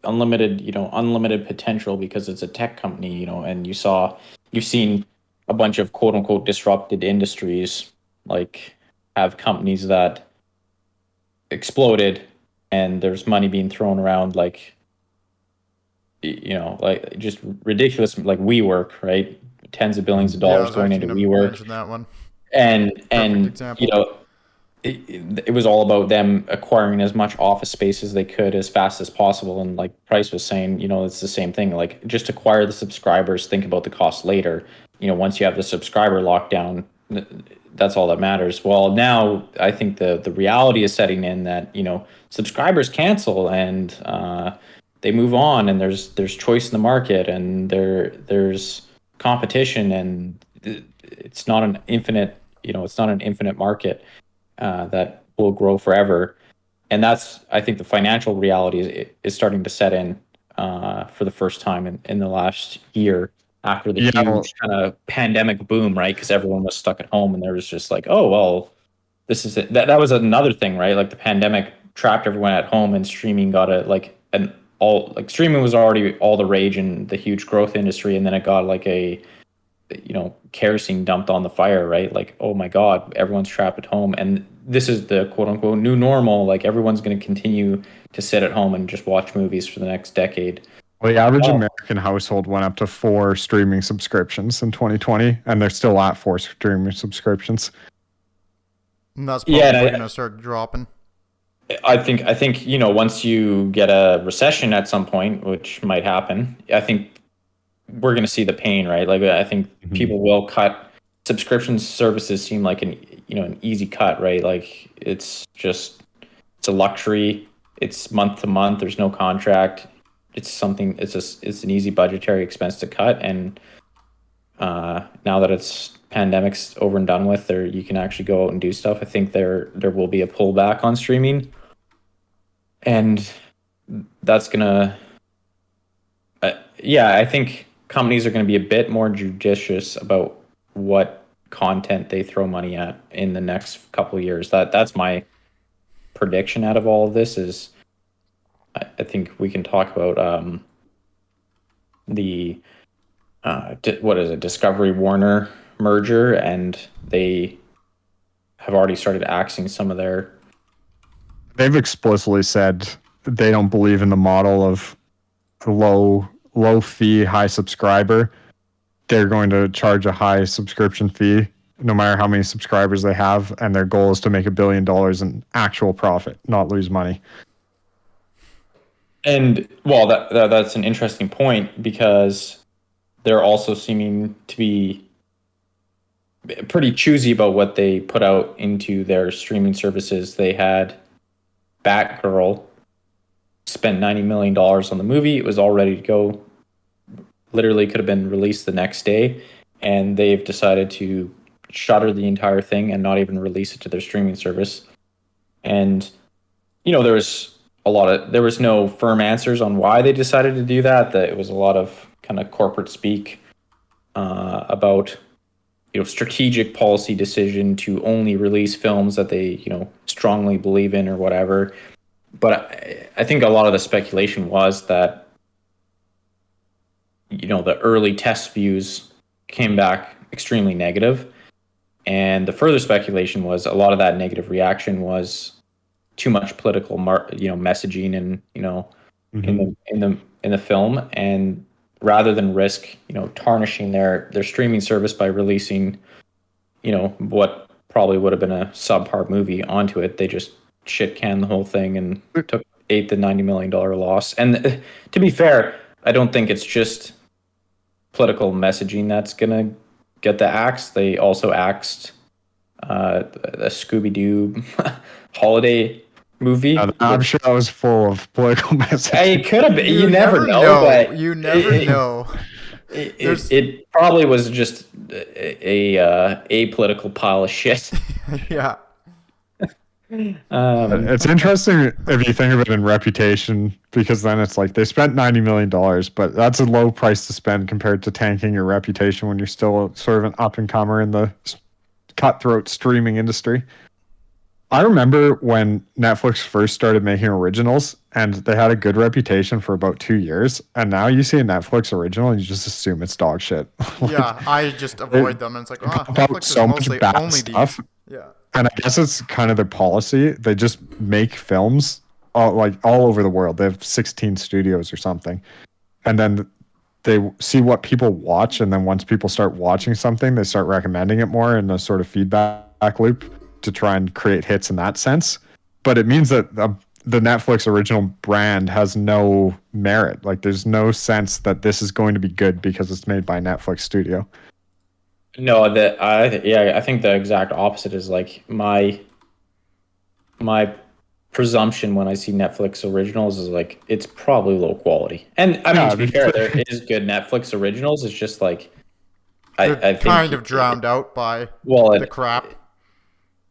unlimited potential because it's a tech company, and you've seen a bunch of quote unquote disrupted industries like have companies that exploded and there's money being thrown around like like just ridiculous, like WeWork, right? Tens of billions of Yeah, I dollars was going actually into going to WeWork, mention that one. Perfect and example. it was all about them acquiring as much office space as they could as fast as possible. And like Price was saying, it's the same thing. Like just acquire the subscribers, think about the cost later. Once you have the subscriber lockdown, that's all that matters. Well, now I think the reality is setting in that subscribers cancel and they move on, and there's choice in the market, and there's competition, and it's not an infinite market that will grow forever. And that's, I think, the financial reality is starting to set in for the first time in the last year after the huge kind of pandemic boom, right? Because everyone was stuck at home and there was just like, oh, well, this is it. That was another thing, right? Like the pandemic trapped everyone at home and streaming got streaming was already all the rage in the huge growth industry. And then it got like a kerosene dumped on the fire, right? Like, oh my God, everyone's trapped at home. And this is the quote unquote new normal. Like everyone's going to continue to sit at home and just watch movies for the next decade. Well, the average American household went up to 4 streaming subscriptions in 2020, and they're still at 4 streaming subscriptions. And that's probably going to start dropping. I think once you get a recession at some point, which might happen, I think we're going to see the pain, right? Like I think people will cut. Subscription services seem like an easy cut, right? Like it's a luxury. It's month to month. There's no contract. It's an easy budgetary expense to cut. And now that it's pandemic's over and done with, you can actually go out and do stuff. I think there will be a pullback on streaming, and that's gonna. I think companies are going to be a bit more judicious about what content they throw money at in the next couple of years. That's my prediction out of all of this. Is I think we can talk about the Discovery Warner merger, and they have already started axing some of their. They've explicitly said they don't believe in the model of low fee, high subscriber. They're going to charge a high subscription fee no matter how many subscribers they have, and their goal is to make $1 billion in actual profit, not lose money. And well, that's an interesting point, because they're also seeming to be pretty choosy about what they put out into their streaming services. They had Batgirl, spent $90 million on the movie. It was all ready to go. Literally could have been released the next day, and they've decided to shutter the entire thing and not even release it to their streaming service. And there was no firm answers on why they decided to do that. That it was a lot of kind of corporate speak about strategic policy decision to only release films that they strongly believe in or whatever. But I think a lot of the speculation was that the early test views came back extremely negative, and the further speculation was a lot of that negative reaction was too much political messaging and in the film, and rather than risk tarnishing their streaming service by releasing what probably would have been a subpar movie onto it, they just shit canned the whole thing and took $8 to $90 million loss. And to be fair, I don't think it's just political messaging that's gonna get the axe. They also axed a Scooby Doo holiday movie. I'm sure that was full of political messaging. It could have been. You You never never know, know. but You never know. There's it probably was just a political pile of shit. yeah. It's interesting if you think of it in reputation, because then it's like they spent $90 million, but that's a low price to spend compared to tanking your reputation when you're still sort of an up and comer in the cutthroat streaming industry. I remember when Netflix first started making originals, and they had a good reputation for about 2 years. And now you see a Netflix original and you just assume it's dog shit. Like, Yeah, I just avoid them, and it's like, oh, pump out Netflix is so much mostly bad only stuff. these. Yeah. And I guess it's kind of their policy. They just make films all over the world. They have 16 studios or something. And then they see what people watch. And then once people start watching something, they start recommending it more in a sort of feedback loop to try and create hits in that sense. But it means that the Netflix original brand has no merit. Like, there's no sense that this is going to be good because it's made by a Netflix studio. No, I think the exact opposite is like my presumption when I see Netflix originals is like it's probably low quality. And I mean, to be fair, there is good Netflix originals. It's just like I think kind of drowned out by well, the crap.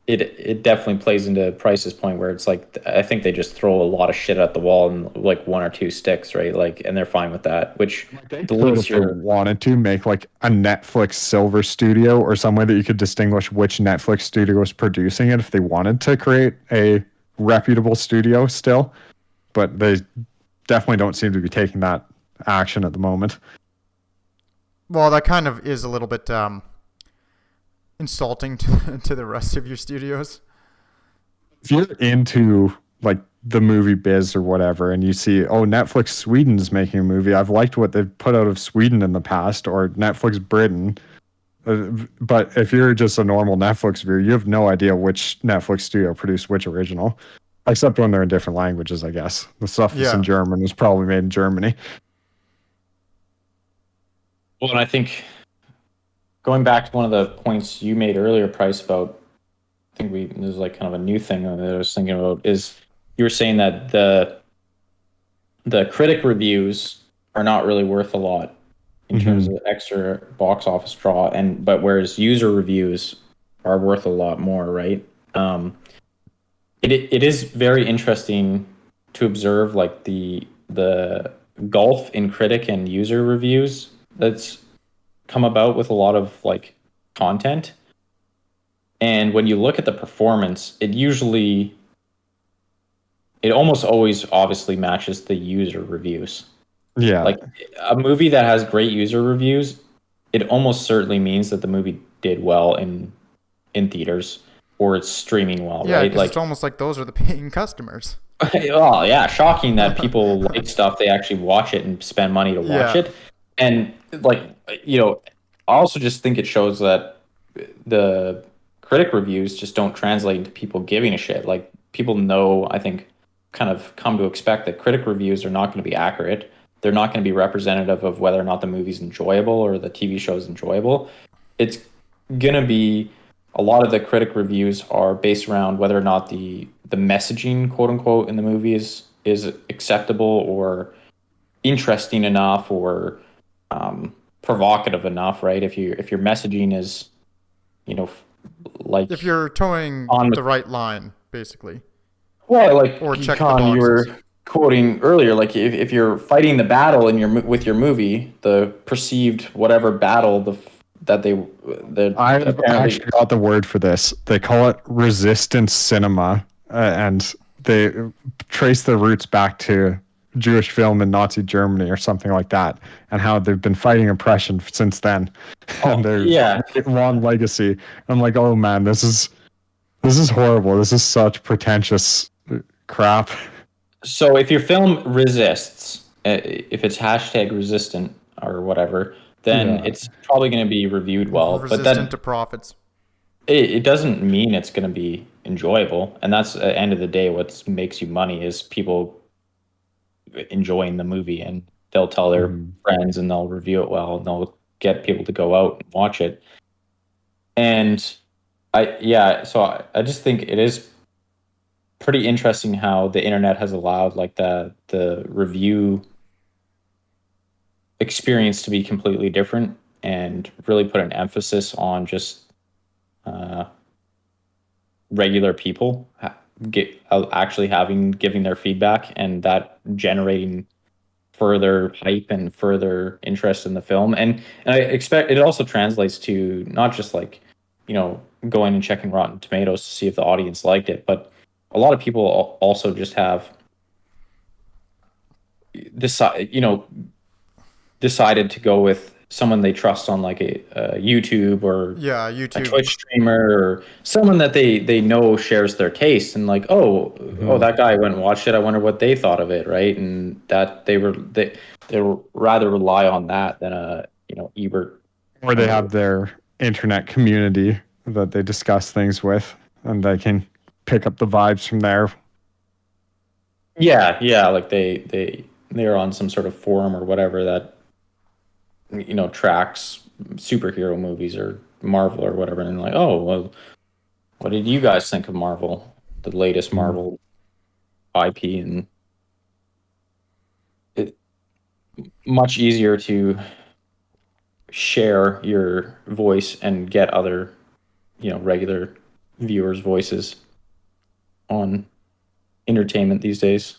it definitely plays into Price's point where it's like I think they just throw a lot of shit at the wall and like one or two sticks, right? Like, and they're fine with that. Which If they wanted to make like a Netflix silver studio or some way that you could distinguish which Netflix studio was producing it if they wanted to create a reputable studio still, but they definitely don't seem to be taking that action at the moment. Well, that kind of is a little bit insulting to the rest of your studios. If you're into like the movie biz or whatever, and you see, oh, Netflix Sweden's making a movie, I've liked what they've put out of Sweden in the past, or Netflix Britain. But if you're just a normal Netflix viewer, you have no idea which Netflix studio produced which original, except when they're in different languages, I guess. The stuff that's in German was probably made in Germany. Well, and I think going back to one of the points you made earlier, Price, about I think this is like kind of a new thing that I was thinking about is you were saying that the critic reviews are not really worth a lot in terms of extra box office draw, but whereas user reviews are worth a lot more, right? It is very interesting to observe like the gulf in critic and user reviews that's come about with a lot of like content. And when you look at the performance, it almost always obviously matches the user reviews. Yeah. Like a movie that has great user reviews, it almost certainly means that the movie did well in theaters or it's streaming well, Yeah, right? Like it's almost like those are the paying customers. well, yeah, shocking that people like stuff, they actually watch it and spend money to watch it. And like, you know, I also just think it shows that the critic reviews just don't translate into people giving a shit. Like people know, I think, kind of come to expect that critic reviews are not going to be accurate. They're not going to be representative of whether or not the movie's enjoyable or the TV show is enjoyable. It's going to be a lot of the critic reviews are based around whether or not the messaging, quote unquote, in the movie is acceptable or interesting enough or provocative enough, right? If your messaging is, you know, like if you're towing on the right line, basically. Well, like or check Con, the you boxes. were quoting earlier, like if you're fighting the battle in with your movie, the perceived whatever battle I apparently actually got the word for this. They call it resistance cinema, and they trace the roots back to Jewish film in Nazi Germany or something like that, and how they've been fighting oppression since then, and their long legacy. I'm like, oh man, this is horrible. This is such pretentious crap. So if your film resists, if it's hashtag resistant or whatever, then it's probably going to be reviewed well. Resistant to profits. It doesn't mean it's going to be enjoyable. And that's at the end of the day, what makes you money is people enjoying the movie, and they'll tell their friends and they'll review it well and they'll get people to go out and watch it. And so I just think it is pretty interesting how the internet has allowed like the review experience to be completely different and really put an emphasis on just regular people actually giving their feedback, and that generating further hype and further interest in the film. And I expect it also translates to not just like, going and checking Rotten Tomatoes to see if the audience liked it, but a lot of people also just have this, decided to go with someone they trust on like a YouTube or Yeah, a YouTube. Twitch streamer, or someone that they know shares their taste, and like, oh, that guy went and watched it. I wonder what they thought of it, right? And that they rather rely on that than Ebert. Or they have their internet community that they discuss things with, and they can pick up the vibes from there. Yeah, like they're on some sort of forum or whatever that tracks superhero movies or Marvel or whatever, and like, oh well, what did you guys think of Marvel, the latest Marvel IP? And it much easier to share your voice and get other regular viewers' voices on entertainment these days.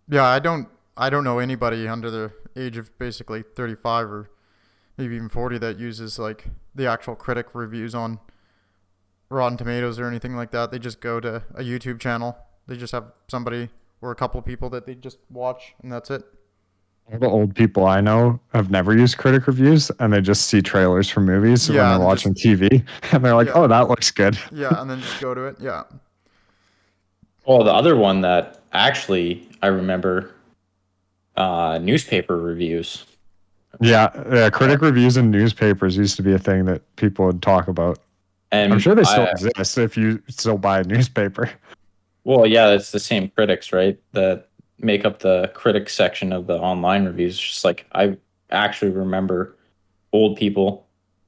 Yeah, I don't know anybody under the age of basically 35 or maybe even 40 that uses like the actual critic reviews on Rotten Tomatoes or anything like that. They just go to a YouTube channel. They just have somebody or a couple of people that they just watch, and that's it. All the old people I know have never used critic reviews, and they just see trailers for movies when they're watching TV, and they're like, "Oh, that looks good." Yeah, and then just go to it. Yeah. Well, the other one that actually I remember, newspaper reviews. Yeah, critic reviews in newspapers used to be a thing that people would talk about. And I'm sure they still exist if you still buy a newspaper. Well, yeah, it's the same critics, right? That make up the critics section of the online reviews. Just like I actually remember old people,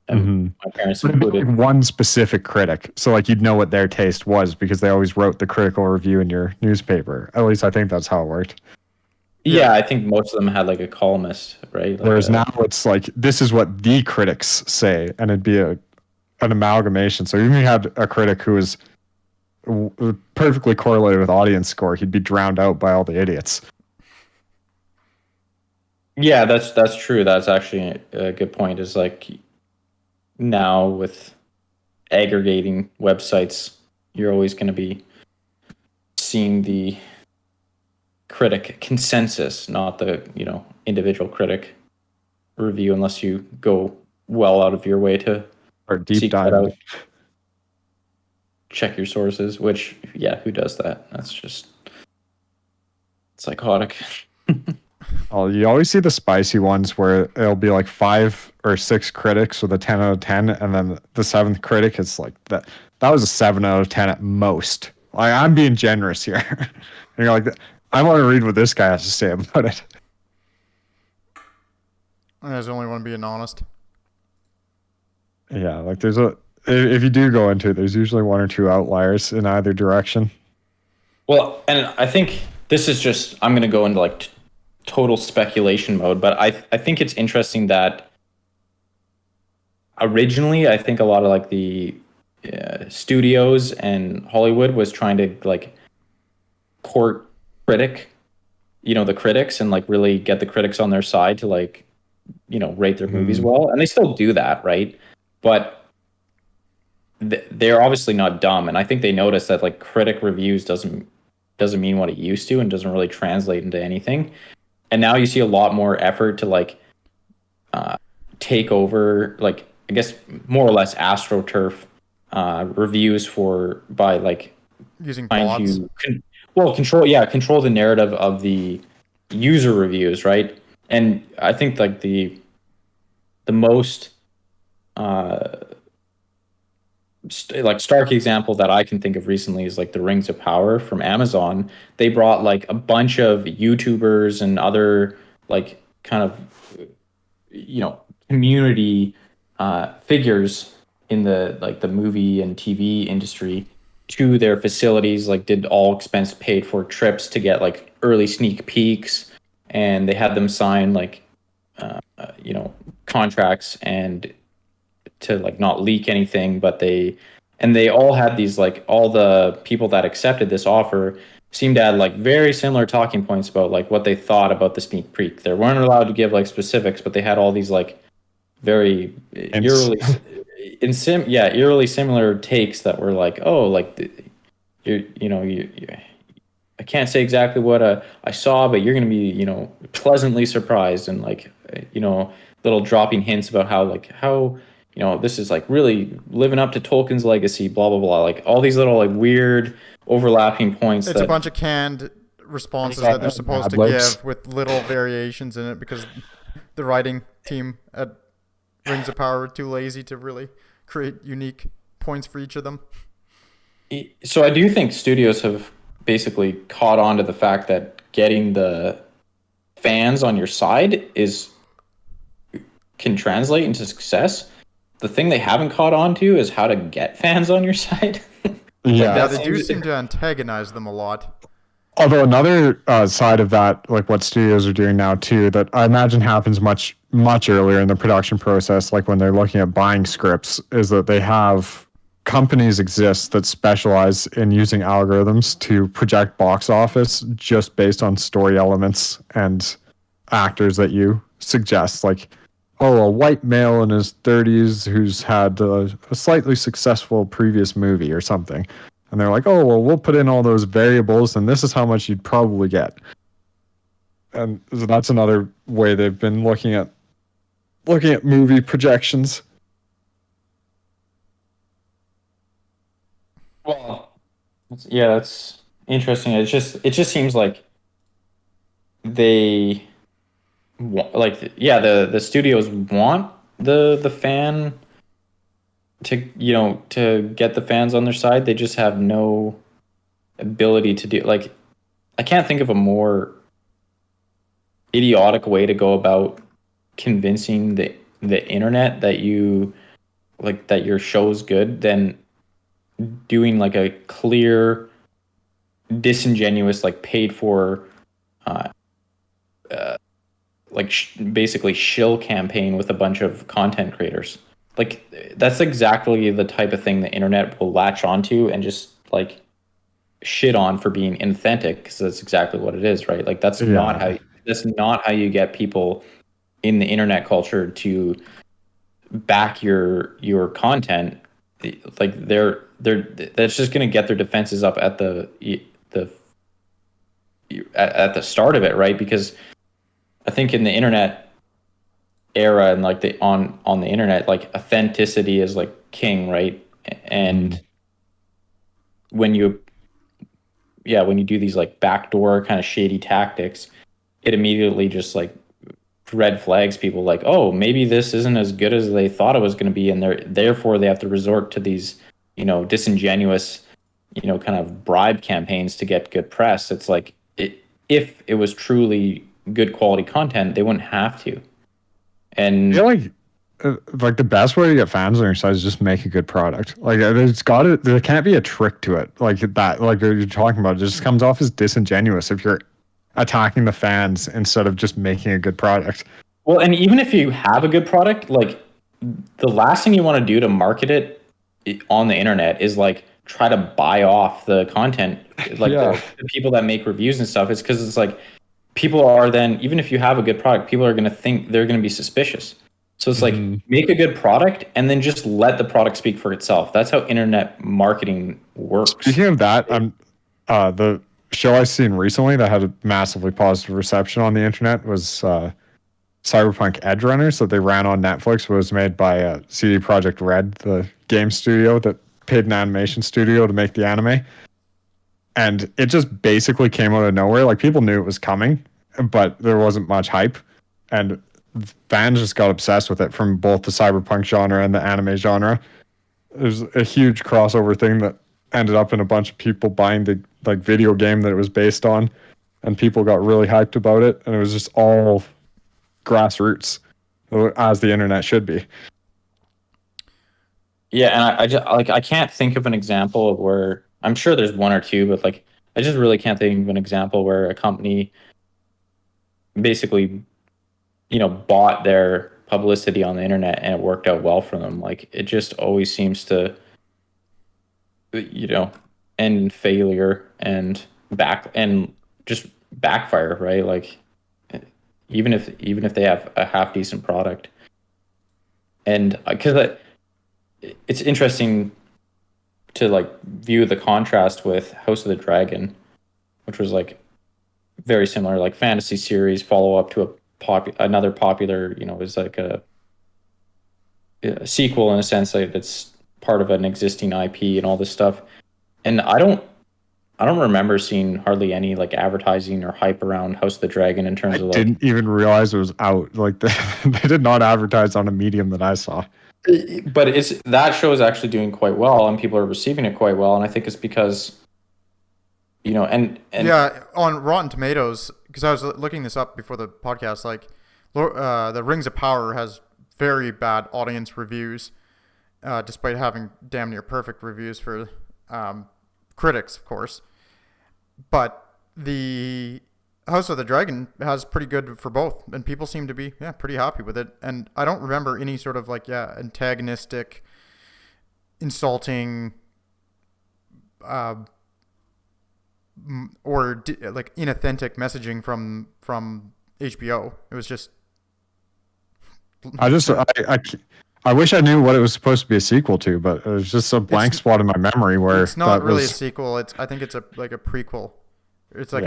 and my parents included, like one specific critic. So like you'd know what their taste was because they always wrote the critical review in your newspaper. At least I think that's how it worked. Yeah, I think most of them had like a columnist, right? Like Whereas now it's like, this is what the critics say, and it'd be an amalgamation. So even if you had a critic who was perfectly correlated with audience score, he'd be drowned out by all the idiots. Yeah, that's true. That's actually a good point. Is like now with aggregating websites, you're always going to be seeing the critic consensus, not the individual critic review, unless you go well out of your way to or deep dive out. Check your sources, which who does that? That's just psychotic. Oh, you always see the spicy ones where it'll be like 5 or 6 critics with a 10 out of 10, and then the 7th critic is like that was a 7 out of 10 at most. Like, I'm being generous here. And you're like, I want to read what this guy has to say about it. I just only want to be honest. Yeah, like if you do go into it, there's usually 1 or 2 outliers in either direction. Well, and I think this is just, I'm going to go into like total speculation mode, but I think it's interesting that originally I think a lot of like the studios and Hollywood was trying to like court the critics, and like really get the critics on their side to like rate their movies well, and they still do that, right? But they're obviously not dumb, and I think they noticed that like critic reviews doesn't mean what it used to, and doesn't really translate into anything. And now you see a lot more effort to like take over, like I guess more or less AstroTurf reviews by like using trying bots. control the narrative of the user reviews, right? And I think like the most like stark example that I can think of recently is like the Rings of Power from Amazon. They brought like a bunch of YouTubers and other like kind of community figures in the like the movie and TV industry to their facilities, like did all expense paid for trips to get like early sneak peeks, and they had them sign like contracts and to like not leak anything, but they all had these like all the people that accepted this offer seemed to have like very similar talking points about like what they thought about the sneak peek. They weren't allowed to give like specifics, but they had all these like very And eerily similar takes that were like, oh, like you I can't say exactly what I saw, but you're going to be, pleasantly surprised, and like, little dropping hints about how this is like really living up to Tolkien's legacy, blah blah blah, like all these little like weird overlapping points It's a that bunch of canned responses that they're supposed to Ad-libs. give with little variations in it because the writing team at Rings of Power were too lazy to really create unique points for each of them. so I do think studios have basically caught on to the fact that getting the fans on your side can translate into success. The thing they haven't caught on to is how to get fans on your side. Yeah. Yeah, that they do seems- seem to antagonize them a lot. Although another side of that, like what studios are doing now too, that I imagine happens much earlier in the production process, like when they're looking at buying scripts, is that they have companies exist that specialize in using algorithms to project box office just based on story elements and actors that you suggest. Like, oh, a white male in his 30s who's had a slightly successful previous movie or something. And they're like, oh, well, we'll put in all those variables and this is how much you'd probably get. And so that's another way they've been looking at movie projections. Well, that's interesting. It just seems like they the studios want the fan to get the fans on their side. They just have no ability to do, like, I can't think of a more idiotic way to go about convincing the internet that that your show's good than doing like a clear, disingenuous, like paid for basically shill campaign with a bunch of content creators. Like, that's exactly the type of thing the internet will latch onto and just like shit on for being inauthentic, because that's exactly what it is, right? Like that's not how you get people in the internet culture to back your content. Like that's just going to get their defenses up at the start of it, right? Because I think in the internet era and like on the internet, like authenticity is like king, right? And when you do these like backdoor kind of shady tactics, it immediately just like red flags people, like, oh, maybe this isn't as good as they thought it was going to be, and therefore they have to resort to these disingenuous kind of bribe campaigns to get good press. It's like, if it was truly good quality content, they wouldn't have to. And I feel like the best way to get fans on your side is just make a good product. Like there can't be a trick to it. Like that, like you're talking about, it just comes off as disingenuous if you're attacking the fans instead of just making a good product. well, and even if you have a good product, like the last thing you want to do to market it on the internet is like try to buy off the content, like the people that make reviews and stuff. It's because it's like people are then, even if you have a good product, people are going to think, they're going to be suspicious. So it's like, make a good product and then just let the product speak for itself. That's how internet marketing works. Speaking of that, the show I seen recently that had a massively positive reception on the internet was Cyberpunk Edge Runners that they ran on Netflix. It was made by CD Projekt Red, the game studio that paid an animation studio to make the anime. And it just basically came out of nowhere. Like, people knew it was coming, but there wasn't much hype. And fans just got obsessed with it from both the cyberpunk genre and the anime genre. there's a huge crossover thing that ended up in a bunch of people buying the like video game that it was based on, and people got really hyped about it, and it was just all grassroots, as the internet should be. Yeah, and I just like I can't think of an example of where I'm sure there's one or two, but like I just really can't think of an example where a company basically, bought their publicity on the internet and it worked out well for them. Like it just always seems to, end in failure and just backfire, right? Like even if they have a half decent product, and because it's interesting to like view the contrast with House of the Dragon, which was like very similar, like fantasy series follow up to another popular, is like a sequel in a sense, like it's part of an existing IP and all this stuff. And I don't remember seeing hardly any like advertising or hype around House of the Dragon in terms I of like. didn't even realize it was out. Like they did not advertise on a medium that I saw. But that show is actually doing quite well, and people are receiving it quite well, and I think it's because, and Yeah, on Rotten Tomatoes, because I was looking this up before the podcast, like the Rings of Power has very bad audience reviews, despite having damn near perfect reviews for critics, of course. But the House of the Dragon has pretty good for both, and people seem to be pretty happy with it. And I don't remember any sort of like antagonistic, insulting, or like inauthentic messaging from HBO. It was just I wish I knew what it was supposed to be a sequel to, but it was just a blank spot in my memory where it's not really a sequel. I think it's like a prequel. It's like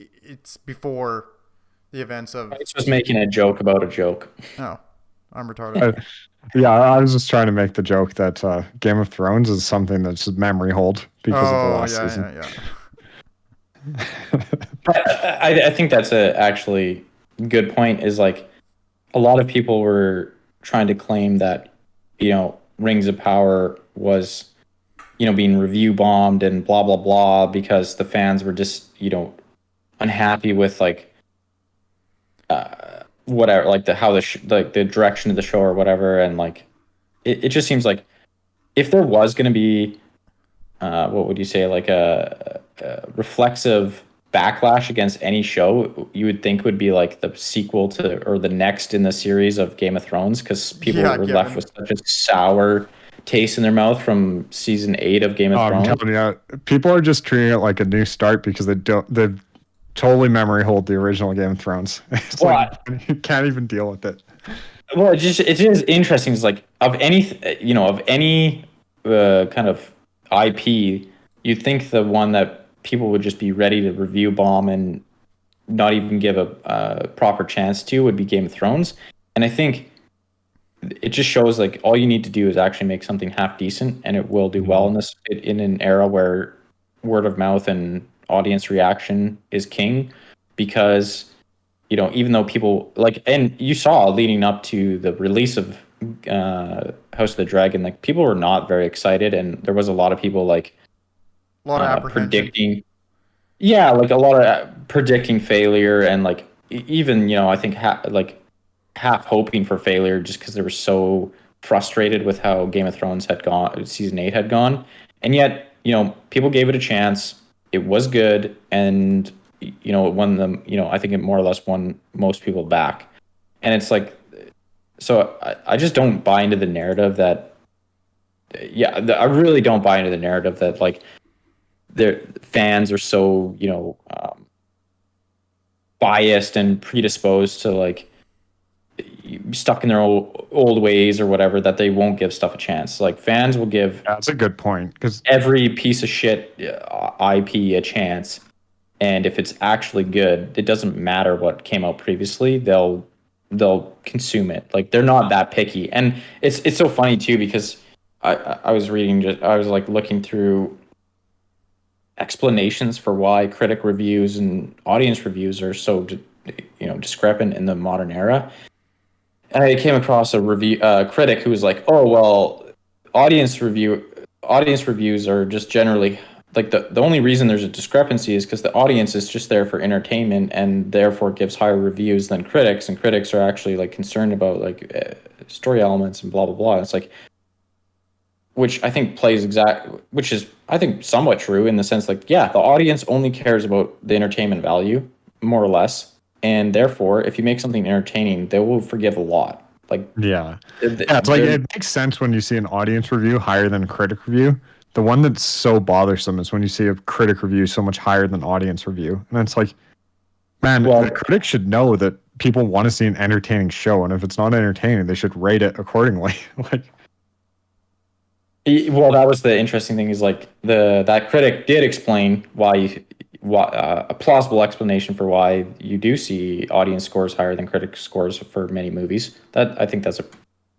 it's before the events of. it's just making a joke about a joke. Oh, I'm retarded. I was just trying to make the joke that Game of Thrones is something that's just memory hold because of the last season. I think that's a actually good point. Is like a lot of people were trying to claim that Rings of Power was being review bombed and blah blah blah because the fans were just unhappy with like whatever, like the direction of the show or whatever, and like it just seems like if there was going to be what would you say, like a reflexive backlash against any show, you would think would be like the sequel to or the next in the series of Game of Thrones, because people were left with such a sour taste in their mouth from season 8 of Game of Thrones. I'm telling you, people are just treating it like a new start because they've totally memory hold the original Game of Thrones. It's like you can't even deal with it. Well, it's just interesting. It's like of any kind of IP, you'd think the one that people would just be ready to review bomb and not even give a proper chance to would be Game of Thrones. And I think it just shows like all you need to do is actually make something half decent, and it will do well in an era where word of mouth and audience reaction is king. Because even though people like, and you saw leading up to the release of House of the Dragon, like people were not very excited, and there was a lot of people like a lot of predicting, like a lot of predicting failure, and like even I think half hoping for failure just because they were so frustrated with how Game of Thrones had gone, season 8 had gone, and yet people gave it a chance. It was good, and it won them. I think it more or less won most people back, and it's like, so I just don't buy into the narrative that. I really don't buy into the narrative that like their fans are so biased and predisposed to like stuck in their old ways or whatever, that they won't give stuff a chance. Like fans will give that's a good point, because every piece of shit IP a chance, and if it's actually good, it doesn't matter what came out previously, they'll consume it. Like they're not that picky. And it's so funny too, because I was like looking through explanations for why critic reviews and audience reviews are so discrepant in the modern era. And I came across a critic who was like, "Oh well, audience reviews are just generally like the only reason there's a discrepancy is because the audience is just there for entertainment and therefore gives higher reviews than critics, and critics are actually like concerned about like story elements and blah blah blah. It's like, which I think which is I think somewhat true in the sense like, yeah, the audience only cares about the entertainment value more or less, and therefore if you make something entertaining, they will forgive a lot. Like, Yeah. Yeah, it's like it makes sense when you see an audience review higher than a critic review. The one that's so bothersome is when you see a critic review so much higher than audience review. And it's like, man, Well, the critics should know that people want to see an entertaining show, and if it's not entertaining, they should rate it accordingly. Like, well, that was the interesting thing is like that critic did explain a plausible explanation for why you do see audience scores higher than critic scores for many movies. That I think that's a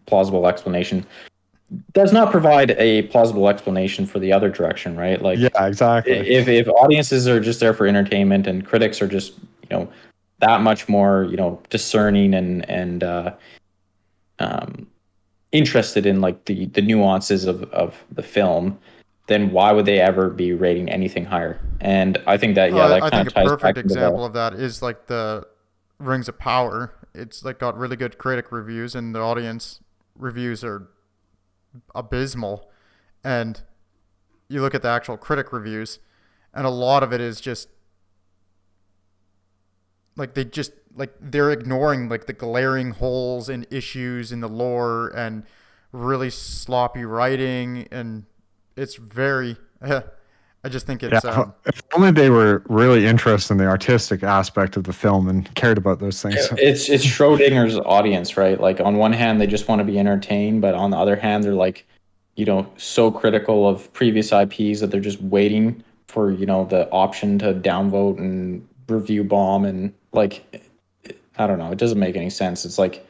plausible explanation. Does not provide a plausible explanation for the other direction, right? Like, yeah, exactly. if audiences are just there for entertainment and critics are just that much more discerning and interested in like the nuances of the film, then why would they ever be rating anything higher? And I think that that I kind think of a ties perfect back to example of that is like the Rings of Power. It's like got really good critic reviews, and the audience reviews are abysmal. And you look at the actual critic reviews, and a lot of it is just like they're ignoring like the glaring holes and issues in the lore and really sloppy writing, and it's very I just think it's if only they were really interested in the artistic aspect of the film and cared about those things. it's Schrodinger's audience, right? Like on one hand they just want to be entertained, but on the other hand they're like so critical of previous IPs that they're just waiting for the option to downvote and review bomb, and like I don't know, it doesn't make any sense. It's like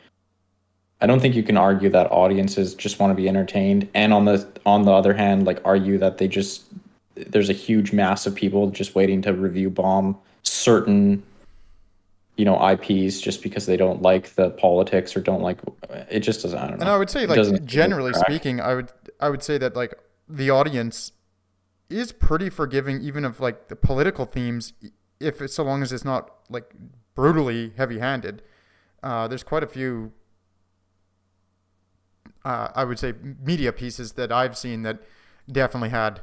I don't think you can argue that audiences just want to be entertained, and on the other hand, like argue that there's a huge mass of people just waiting to review bomb certain IPs just because they don't like the politics or don't like it. Just doesn't. I don't know. And I would say, It like, doesn't generally speaking, I would say that like the audience is pretty forgiving, even of like the political themes, if it's so long as it's not like brutally heavy-handed. There's quite a few, I would say, media pieces that I've seen that definitely had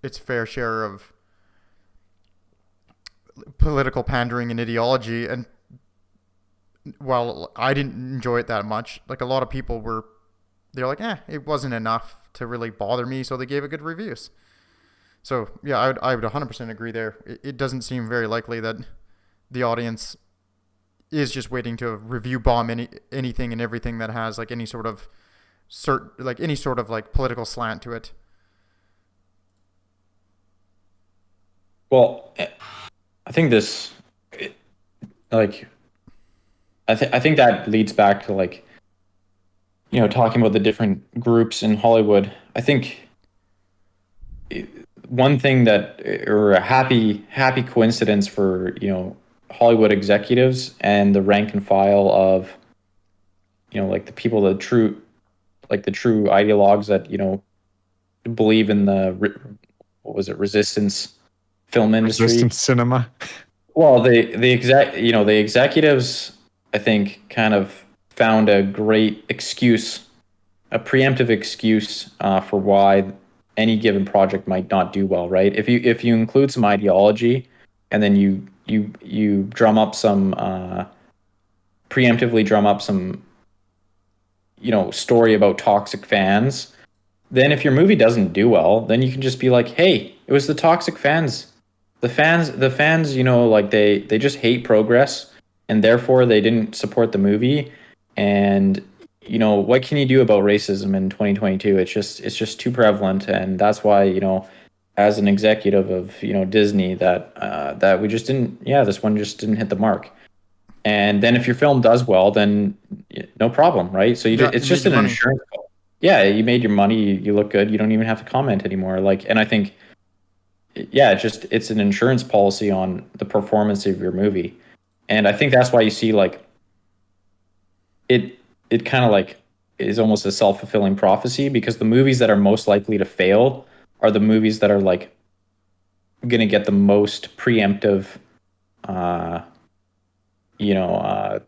its fair share of political pandering and ideology. And while I didn't enjoy it that much, like a lot of people they're like, it wasn't enough to really bother me, so they gave it good reviews. So yeah, I would 100% agree there. It doesn't seem very likely that the audience is just waiting to review bomb anything and everything that has like any sort of like political slant to it. Well, I think like I think that leads back to like talking about the different groups in Hollywood. I think one thing or a happy coincidence for Hollywood executives and the rank and file of like the people, the true ideologues that believe in the what was it, resistance film industry, Resistance cinema. Well, the executives, I think, kind of found a great excuse, a preemptive excuse for why any given project might not do well, right? If you include some ideology, and then you drum up some preemptively drum up some story about toxic fans, then if your movie doesn't do well, then you can just be like, hey, it was the toxic fans. The fans, like they just hate progress, and therefore they didn't support the movie. And what can you do about racism in 2022? It's just too prevalent, and that's why as an executive of Disney, that we just didn't. Yeah, this one just didn't hit the mark. And then if your film does well, then no problem, right? So it's just an insurance call. Yeah, you made your money. You look good. You don't even have to comment anymore. Like, and I think, yeah, it's an insurance policy on the performance of your movie. And I think that's why you see like it kind of like is almost a self-fulfilling prophecy, because the movies that are most likely to fail are the movies that are like going to get the most preemptive, uh, you know,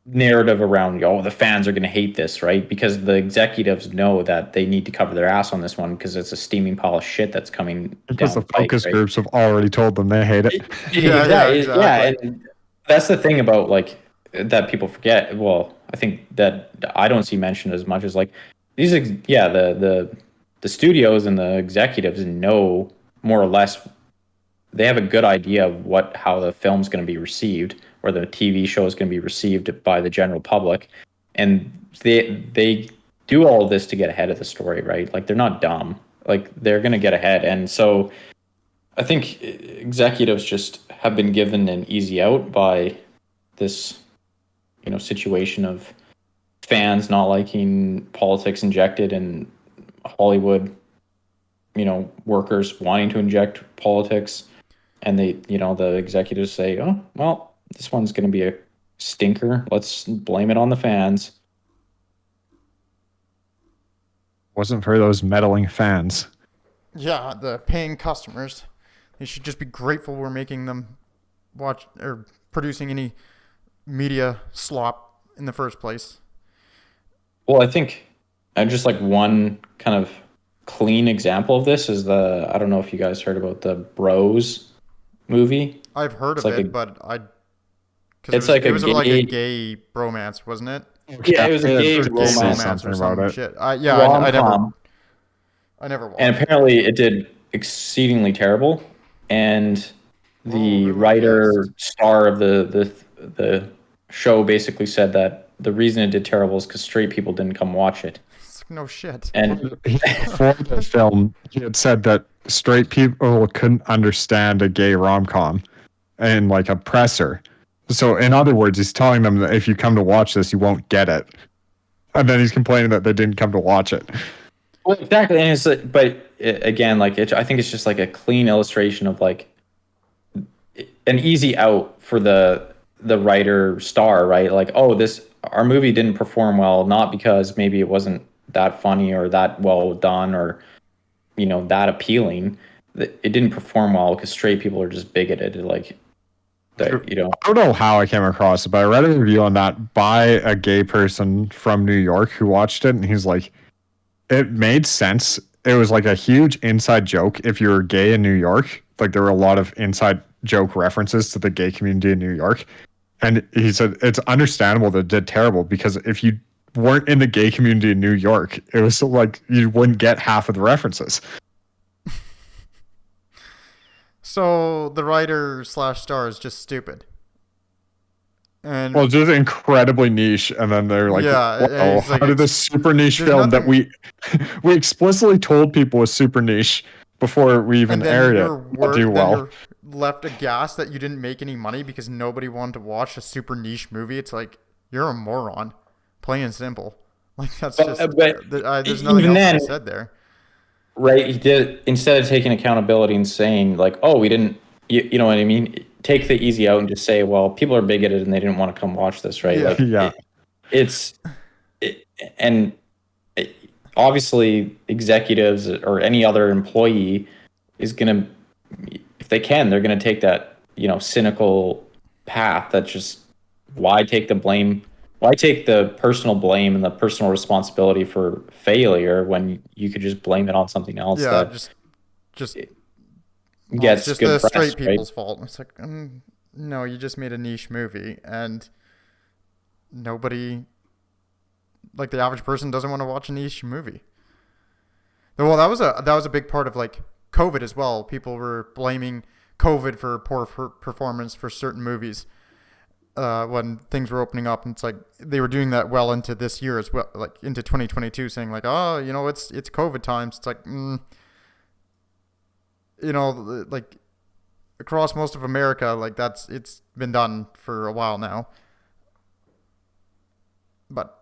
narrative around, oh, the fans are going to hate this, right? Because the executives know that they need to cover their ass on this one because it's a steaming pile of shit that's coming Because down the the pike, focus right? groups have already told them they hate it. Exactly. Yeah, and that's the thing about like that people forget. Well, I think that I don't see mentioned as much as like these. The studios and the executives know more or less. They have a good idea of how the film's going to be received, or the TV show is going to be received by the general public, and they do all of this to get ahead of the story, right? Like they're not dumb. Like they're going to get ahead, and so I think executives just have been given an easy out by this, situation of fans not liking politics injected and Hollywood, workers wanting to inject politics, and the executives say, "Oh, well, this one's going to be a stinker. Let's blame it on the fans." Wasn't for those meddling fans. Yeah, the paying customers. They should just be grateful we're making them watch or producing any media slop in the first place. Well, I think just like one kind of clean example of this is I don't know if you guys heard about the Bros movie. I've heard It's of like it, but it's like it a was gay, like a gay bromance, wasn't it? yeah, it was a gay Or gay romance romance or something about some it. shit. rom-com, I never watched and it. apparently it did exceedingly terrible. And the who writer guessed? star of the show basically said that the reason it did terrible is because straight people didn't come watch it. It's like, no shit. And Before the film, he had said that straight people couldn't understand a gay rom-com and like a presser. So in other words, he's telling them that if you come to watch this, you won't get it. And then he's complaining that they didn't come to watch it. well, exactly, and it's like, but again, like I think it's just like a clean illustration of like an easy out for the writer star, right? Like, oh, our movie didn't perform well, not because maybe it wasn't that funny or that well done or that appealing. It didn't perform well because straight people are just bigoted, like that. I don't know how I came across it, but I read a review on that by a gay person from New York who watched it, and he's like, it made sense. It was like a huge inside joke if you were gay in New York. Like there were a lot of inside joke references to the gay community in New York. And he said it's understandable that it did terrible because if you weren't in the gay community in New York, it was like you wouldn't get half of the references. So the writer / star is just stupid. And Well, just incredibly niche, and then they're like, Yeah, "Whoa, it's like how did this super niche there's film that nothing- we explicitly told people was super niche before we even and then aired you're it not do well?" you're left aghast that you didn't make any money because nobody wanted to watch a super niche movie. It's like you're a moron, plain and simple. Like that's But- just but there's nothing even else to then- be said there. Right, he did, instead of taking accountability and saying like, "Oh, we didn't," you know what I mean? Take the easy out and just say, "Well, people are bigoted and they didn't want to come watch this," right? Yeah. Like, Yeah. and obviously executives or any other employee is gonna, if they can, they're gonna take that cynical path. That just, why take the blame? Why take the personal blame and the personal responsibility for failure when you could just blame it on something else Yeah, that just gets it's just good the press, straight right? people's fault. It's like, no, you just made a niche movie, and nobody, like the average person, doesn't want to watch a niche movie. Well, that was a big part of like COVID as well. People were blaming COVID for poor performance for certain movies when things were opening up, and it's like they were doing that well into this year as well, like into 2022, saying like, oh, it's COVID times. It's like, like across most of America, like it's been done for a while now. But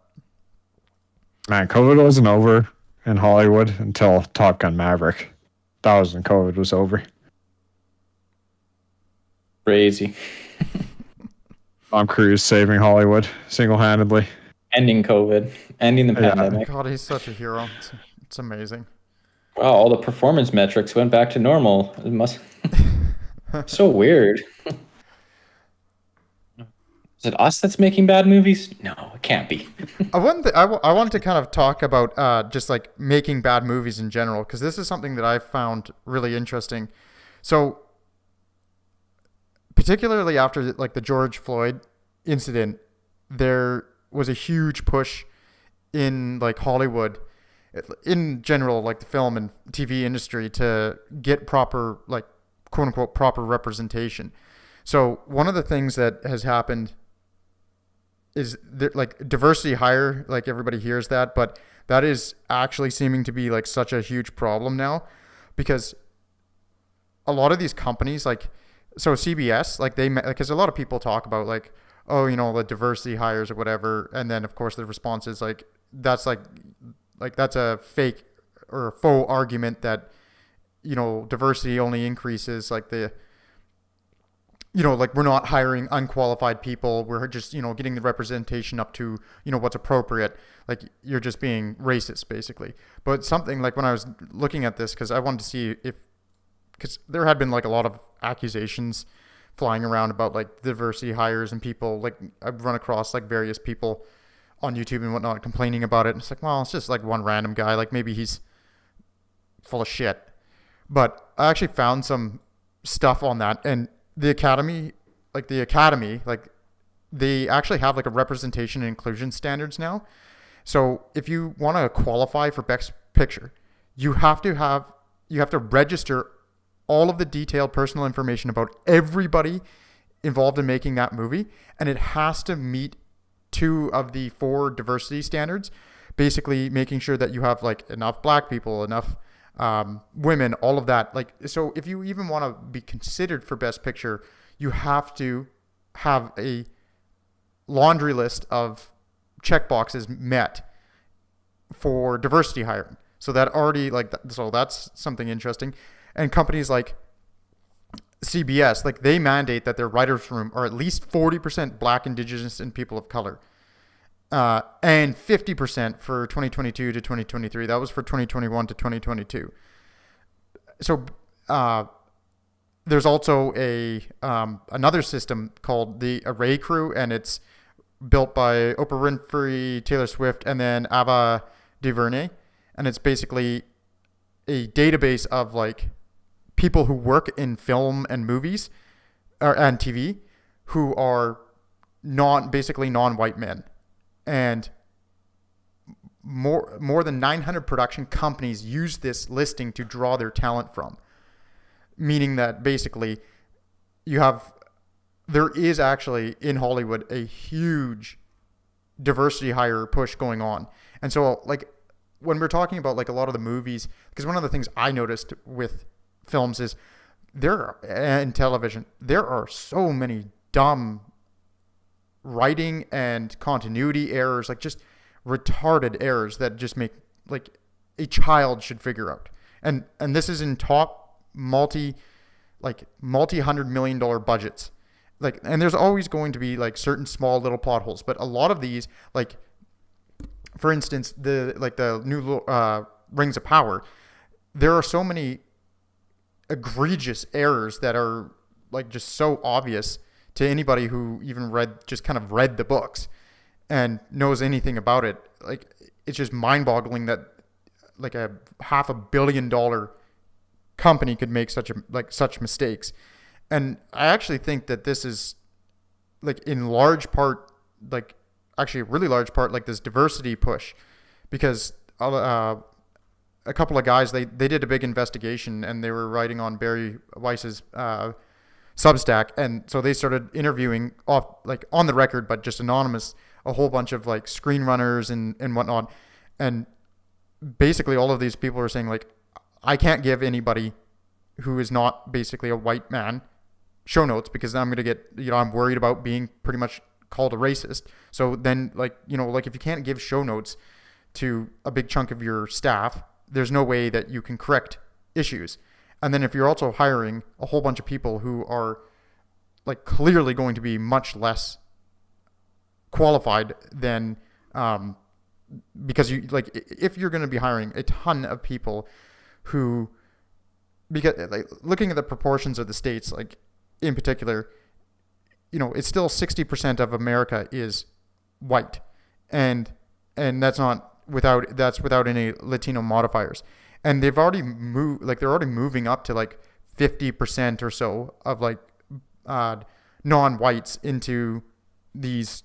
Man, COVID wasn't over in Hollywood until Top Gun Maverick. That was when COVID was over. Crazy. Tom Cruise saving Hollywood single-handedly. ending COVID, ending the Yeah. pandemic. God, he's such a hero. It's amazing. Wow, all the performance metrics went back to normal. It must so weird. Is it us that's making bad movies? No, it can't be. I want to kind of talk about just like making bad movies in general, because this is something that I found really interesting. So, particularly after like the George Floyd incident, there was a huge push in like Hollywood, in general, like the film and TV industry, to get proper, like, quote unquote proper representation. So one of the things that has happened is that, like, diversity hire, like everybody hears that, but that is actually seeming to be like such a huge problem now, because a lot of these companies, like, so CBS, like they, because a lot of people talk about like, oh, you know, the diversity hires or whatever, and then of course the response is that's like that's a fake or a faux argument that, you know, diversity only increases like the, you know, like we're not hiring unqualified people, we're just, you know, getting the representation up to, you know, what's appropriate, like you're just being racist basically. But something like when I was looking at this, because I wanted to see if, because there had been like a lot of accusations flying around about like diversity hires, and people, like I've run across like various people on YouTube and whatnot complaining about it, and it's like, well, it's just like one random guy, like maybe he's full of shit. But I actually found some stuff on that, and the academy, like they actually have like a representation and inclusion standards now. So if you want to qualify for best picture, you have to register all of the detailed personal information about everybody involved in making that movie, and it has to meet two of the four diversity standards, basically making sure that you have like enough black people, enough women, all of that. Like, so if you even want to be considered for best picture, you have to have a laundry list of checkboxes met for diversity hiring. So that already, like, so that's something interesting. And companies like CBS, like they mandate that their writers' room are at least 40% Black, Indigenous, and people of color, and 50% for 2022 to 2023. That was for 2021 to 2022. So there's also a another system called the Array Crew, and it's built by Oprah Winfrey, Taylor Swift, and then Ava DuVernay, and it's basically a database of like people who work in film and movies and TV who are basically non-white men, and more than 900 production companies use this listing to draw their talent from, meaning that basically there is actually in Hollywood a huge diversity hire push going on. And so like when we're talking about like a lot of the movies, because one of the things I noticed with films is in television, there are so many dumb writing and continuity errors, like just retarded errors that just make like a child should figure out. And this is in top multi-$100 million budgets. Like, and there's always going to be like certain small little plot holes, but a lot of these, like for instance, the new Rings of Power, there are so many egregious errors that are like just so obvious to anybody who even read the books and knows anything about it. Like, it's just mind-boggling that like a $500 million company could make such mistakes. And I actually think that this is like in large part, like actually a really large part, like this diversity push, because a couple of guys, they did a big investigation, and they were writing on Barry Weiss's Substack, and so they started interviewing on the record, but just anonymous, a whole bunch of like screenrunners and whatnot, and basically all of these people are saying like, I can't give anybody who is not basically a white man show notes, because I'm gonna get, I'm worried about being pretty much called a racist. So then like if you can't give show notes to a big chunk of your staff, there's no way that you can correct issues. And then if you're also hiring a whole bunch of people who are like clearly going to be much less qualified than because you like if you're going to be hiring a ton of people who, because like looking at the proportions of the states, like in particular, it's still 60% of America is white, and that's without any Latino modifiers, and they've already moved, like they're already moving up to like 50% or so of like non-whites into these,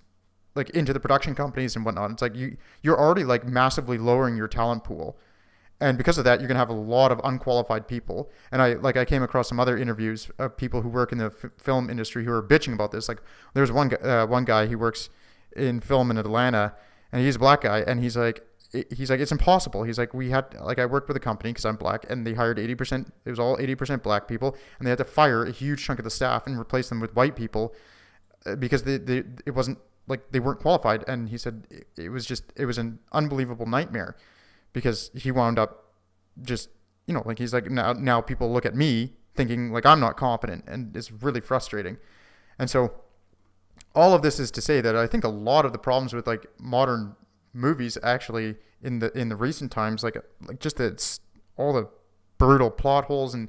like into the production companies and whatnot. It's like you're already like massively lowering your talent pool, and because of that, you're gonna have a lot of unqualified people. And I came across some other interviews of people who work in the film industry who are bitching about this. Like there's one guy, he works in film in Atlanta, and he's a black guy, and he's like it's impossible. He's like, I worked with a company because I'm black, and they hired 80%. It was all 80% black people, and they had to fire a huge chunk of the staff and replace them with white people because it wasn't like they weren't qualified. And he said it was an unbelievable nightmare because he wound up just like he's like now people look at me thinking like I'm not competent, and it's really frustrating. And so all of this is to say that I think a lot of the problems with like modern movies actually in the recent times, like just all the brutal plot holes and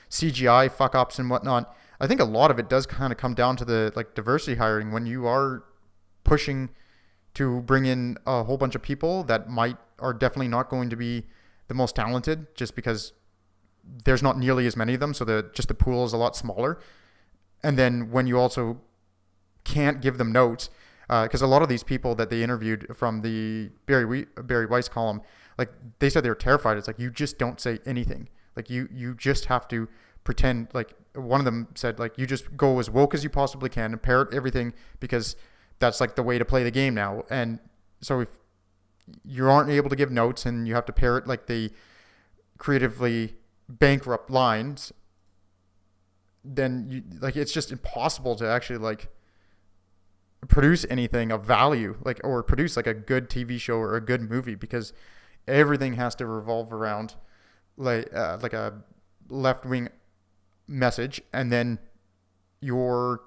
CGI fuck ups and whatnot. I think a lot of it does kind of come down to the like diversity hiring when you are pushing to bring in a whole bunch of people that are definitely not going to be the most talented just because there's not nearly as many of them, so the pool is a lot smaller. And then when you also can't give them notes, because a lot of these people that they interviewed from the Barry Weiss column, like they said they were terrified. It's like you just don't say anything. Like you just have to pretend. Like one of them said, like you just go as woke as you possibly can and parrot everything because that's like the way to play the game now. And so if you aren't able to give notes and you have to parrot like the creatively bankrupt lines, then it's just impossible to actually like produce anything of value, like, or produce like a good TV show or a good movie, because everything has to revolve around like a left-wing message, and then your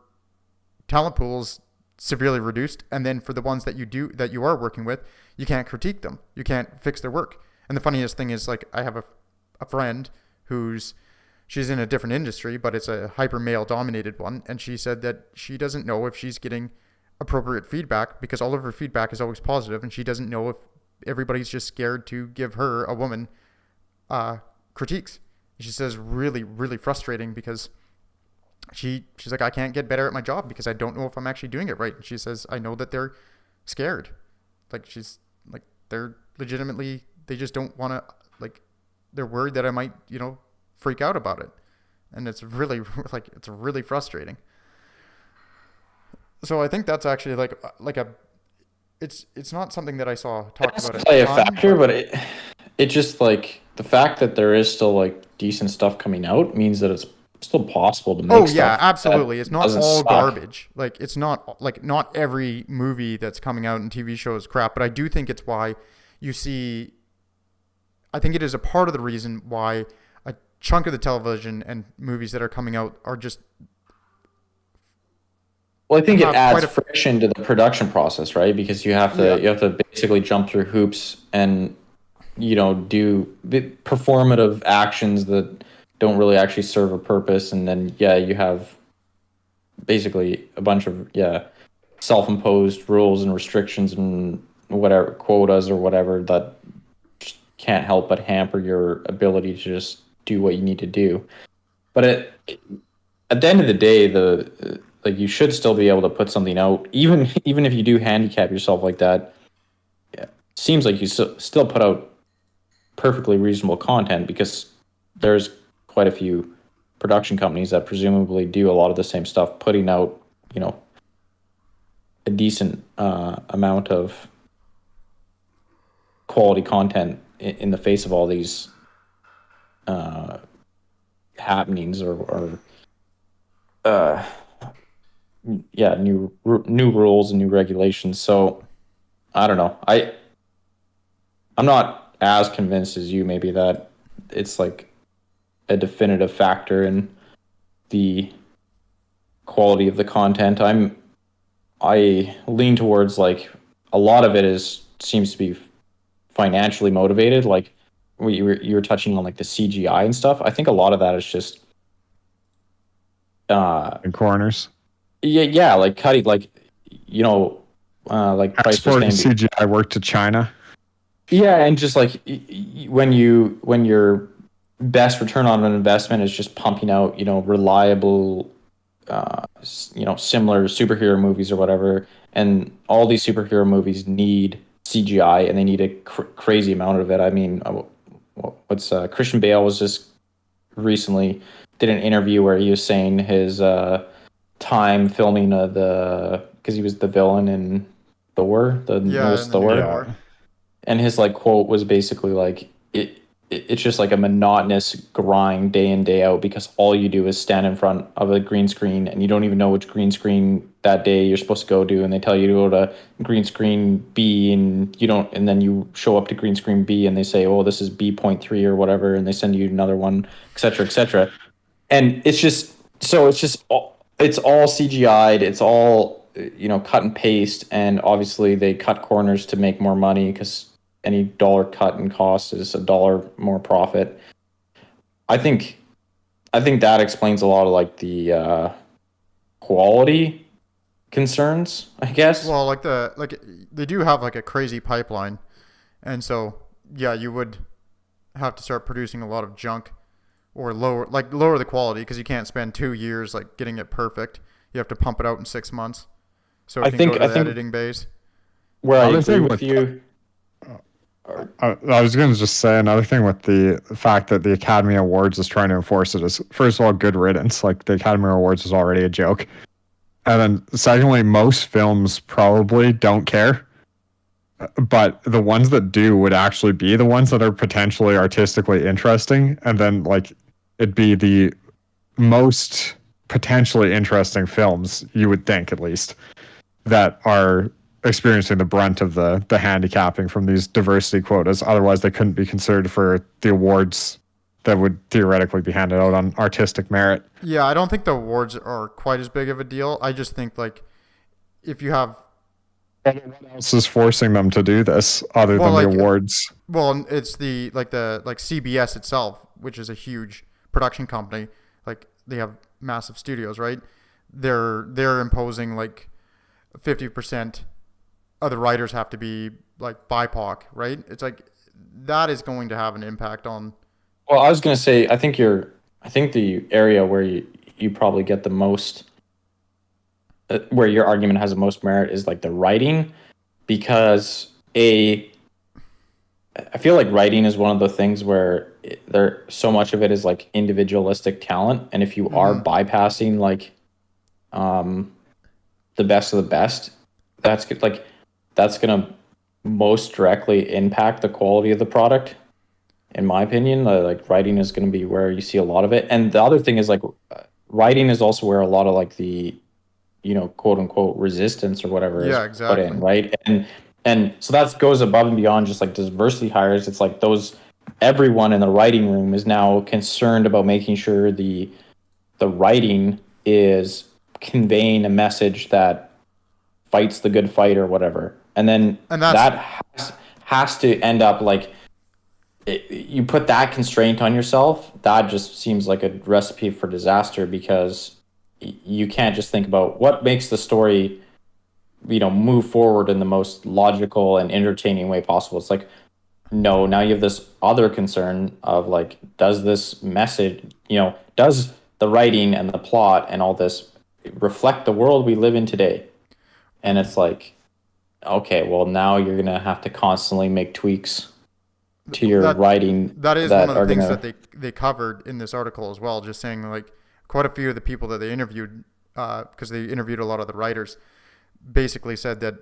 talent pool's severely reduced. And then for the ones that you are working with, you can't critique them, you can't fix their work. And the funniest thing is, like, I have a friend she's in a different industry, but it's a hyper male dominated one, and she said that she doesn't know if she's getting appropriate feedback because all of her feedback is always positive, and she doesn't know if everybody's just scared to give her, a woman, critiques. She says really, really frustrating because she's like, I can't get better at my job because I don't know if I'm actually doing it right. And she says, I know that they're scared. Like, she's like, they're legitimately, they just don't want to, like, they're worried that I might, freak out about it. And it's really, like, it's really frustrating. So I think that's actually it's not something that I saw talked about. Play a factor, but it just, like, the fact that there is still like decent stuff coming out means that it's still possible to make. Oh yeah, absolutely. It's not all suck. garbage. Like, it's not like, not every movie that's coming out in TV shows crap, but I do think it's why you see. I think it is a part of the reason why a chunk of the television and movies that are coming out are just. Well, I think it adds friction to the production process, right? Because you have to basically jump through hoops and do performative actions that don't really actually serve a purpose, and then you have basically a bunch of self-imposed rules and restrictions and whatever, quotas or whatever, that just can't help but hamper your ability to just do what you need to do. But at the end of the day, you should still be able to put something out, even if you do handicap yourself like that. Yeah, seems like you still put out perfectly reasonable content, because there's quite a few production companies that presumably do a lot of the same stuff, putting out a decent amount of quality content in the face of all these happenings or new rules and new regulations. So I don't know. I'm not as convinced as you maybe that it's like a definitive factor in the quality of the content. I lean towards, like, a lot of it is seems to be financially motivated. Like you were touching on like the CGI and stuff. I think a lot of that is just In corners. yeah, like cutting, like like price per Exporting stain. CGI work to China. Yeah, and just like when your best return on an investment is just pumping out, reliable, similar superhero movies or whatever, and all these superhero movies need CGI and they need a crazy amount of it. I mean, what's Christian Bale was just recently did an interview where he was saying his time filming because he was the villain in Thor, the Yeah, newest in the new Thor, Thor. and his like quote was basically like it's just like a monotonous grind day in day out because all you do is stand in front of a green screen and you don't even know which green screen that day you're supposed to go to, and they tell you to go to green screen B and you don't, and then you show up to green screen B and they say, oh, this is B.3 or whatever, and they send you another one, etc., etc. And it's all CGI'd, it's all cut and paste, and obviously they cut corners to make more money because any dollar cut in cost is a dollar more profit. I think that explains a lot of like the quality concerns, I guess. Well, like they do have like a crazy pipeline, and so yeah, you would have to start producing a lot of junk or lower the quality because you can't spend 2 years like getting it perfect. You have to pump it out in 6 months, so it I can think go to I the think editing bays. where I Other agree thing with with you. I was going to just say another thing with the fact that the Academy Awards is trying to enforce it is, first of all, good riddance. Like the Academy Awards is already a joke. And then secondly, most films probably don't care. But the ones that do would actually be the ones that are potentially artistically interesting. And then like it'd be the most potentially interesting films, you would think at least, that are experiencing the brunt of the handicapping from these diversity quotas. Otherwise, they couldn't be considered for the awards that would theoretically be handed out on artistic merit. Yeah, I don't think the awards are quite as big of a deal. I just think like if you have What else is forcing them to do this other well, than the like awards? well, it's the CBS itself, which is a huge production company. Like they have massive studios, right? They're imposing like 50% of the writers have to be like BIPOC, right? It's like that is going to have an impact on. Well, I was gonna say, I think the area where you probably get the most, where your argument has the most merit is like the writing, because I feel like writing is one of the things where there so much of it is like individualistic talent, and if you are bypassing like the best of the best, like that's gonna most directly impact the quality of the product. In my opinion, like writing is going to be where you see a lot of it, and the other thing is like writing is also where a lot of like the quote unquote resistance or whatever is Yeah, put in, exactly. right? And so that goes above and beyond just like diversity hires. It's like everyone in the writing room is now concerned about making sure the writing is conveying a message that fights the good fight or whatever, and then And that's that has to end up like you put that constraint on yourself. That just seems like a recipe for disaster because you can't just think about what makes the story move forward in the most logical and entertaining way possible. It's like, no, now you have this other concern of like, does this message, does the writing and the plot and all this reflect the world we live in today? And it's like, okay, well, now you're gonna have to constantly make tweaks to your writing that is that one of are the things gonna. that they covered in this article as well. Just saying like quite a few of the people that they interviewed, because they interviewed a lot of the writers, basically said that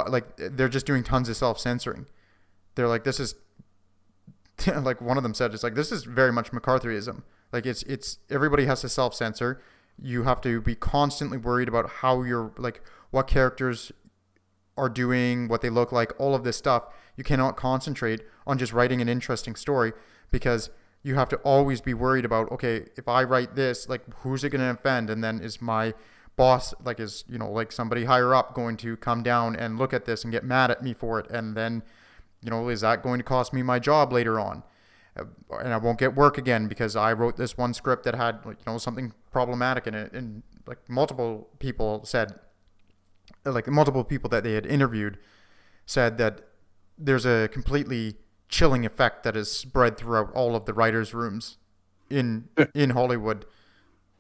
like they're just doing tons of self censoring. They're like, this is like one of them said, it's like this is very much McCarthyism. Like it's everybody has to self censor. You have to be constantly worried about how you're like what characters are doing, what they look like, all of this stuff. You cannot concentrate on just writing an interesting story because you have to always be worried about, okay, if I write this, like who's it going to offend? And then is my boss, like is, like somebody higher up going to come down and look at this and get mad at me for it? And then, is that going to cost me my job later on? And I won't get work again because I wrote this one script that had, something problematic in it. And like multiple people that they had interviewed said that there's a completely chilling effect that is spread throughout all of the writers' rooms in Hollywood.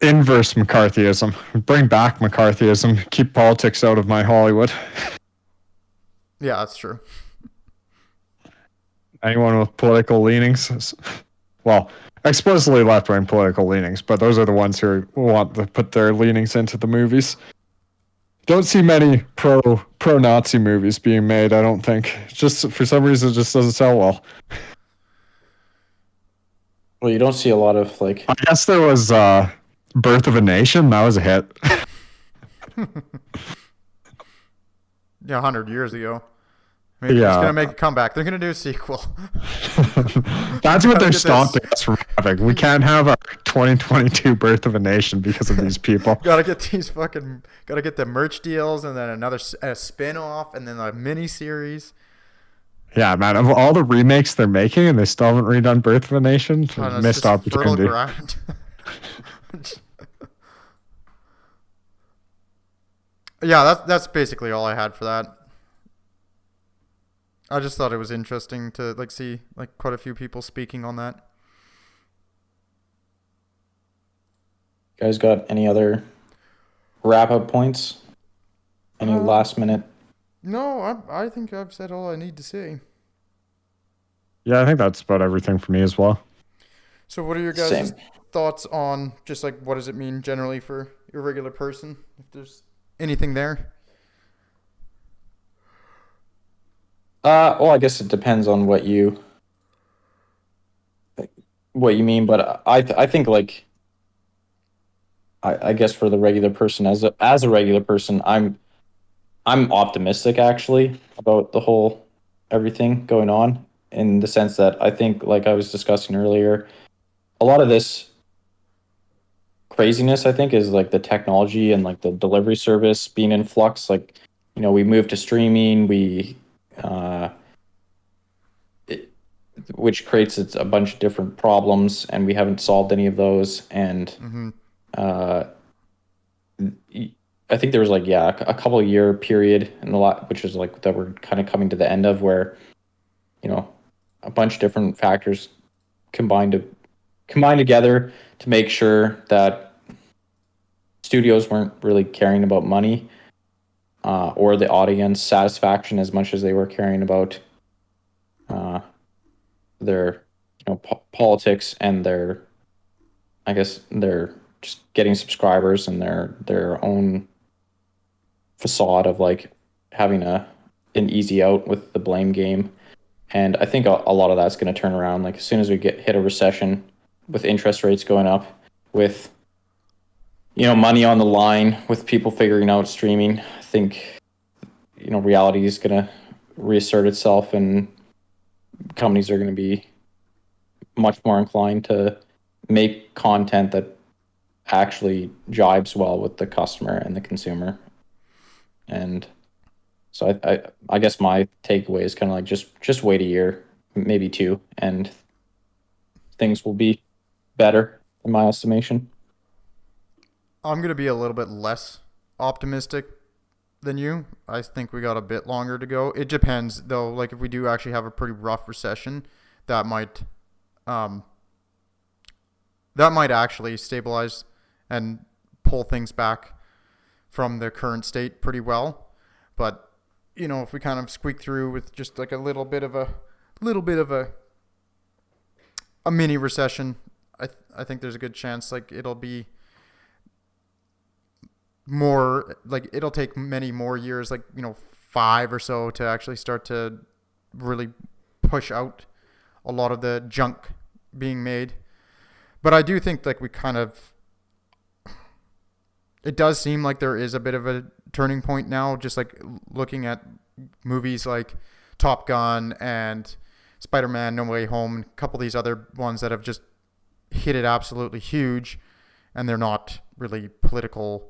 Inverse McCarthyism. Bring back McCarthyism. Keep politics out of my Hollywood. Yeah, that's true. Anyone with political leanings, well, explicitly left-wing political leanings, but those are the ones who want to put their leanings into the movies. Don't see many pro-Nazi movies being made, I don't think. Just for some reason, it just doesn't sell well. Well, you don't see a lot of like. I guess there was Birth of a Nation. That was a hit. Yeah, 100 years ago. Maybe it's going to make a comeback. They're going to do a sequel. That's what they're stopping us from having. We can't have a 2022 Birth of a Nation because of these people. Gotta get the merch deals, and then another spin-off, and then a mini-series. Yeah, man, of all the remakes they're making, and they still haven't redone Birth of a Nation, missed opportunity. Yeah, that's basically all I had for that. I just thought it was interesting to see quite a few people speaking on that. You guys got any other wrap-up points? Any last minute? No, I think I've said all I need to say. Yeah, I think that's about everything for me as well. So what are your guys' thoughts on just what does it mean generally for your regular person? If there's anything there? Well, I guess it depends on what you mean, but I think I guess for the regular person, as a regular person, I'm optimistic actually about the whole everything going on, in the sense that I think, like I was discussing earlier, a lot of this craziness I think is the technology and the delivery service being in flux. We moved to streaming, which creates a bunch of different problems, and we haven't solved any of those. And I think there was a couple of year period in the lot, which is that we're kind of coming to the end of, where a bunch of different factors combined together to make sure that studios weren't really caring about money or the audience satisfaction as much as they were caring about their politics and their just getting subscribers and their own facade of having an easy out with the blame game. And I think a lot of that's going to turn around as soon as we hit a recession, with interest rates going up, with money on the line, with people figuring out streaming. I think reality is going to reassert itself, and companies are going to be much more inclined to make content that actually jibes well with the customer and the consumer. And so I guess my takeaway is kind of just wait a year, maybe two, and things will be better in my estimation. I'm going to be a little bit less optimistic than you. I think we got a bit longer to go. It depends though. If we do actually have a pretty rough recession, that might actually stabilize and pull things back from the current state pretty well. But if we kind of squeak through with just a little bit of a mini recession, I think there's a good chance it'll be more it'll take many more years, 5 or so, to actually start to really push out a lot of the junk being made. But I do think we kind of, it does seem like there is a bit of a turning point now, just looking at movies like Top Gun and Spider-Man No Way Home, and a couple of these other ones that have just hit it absolutely huge, and they're not really political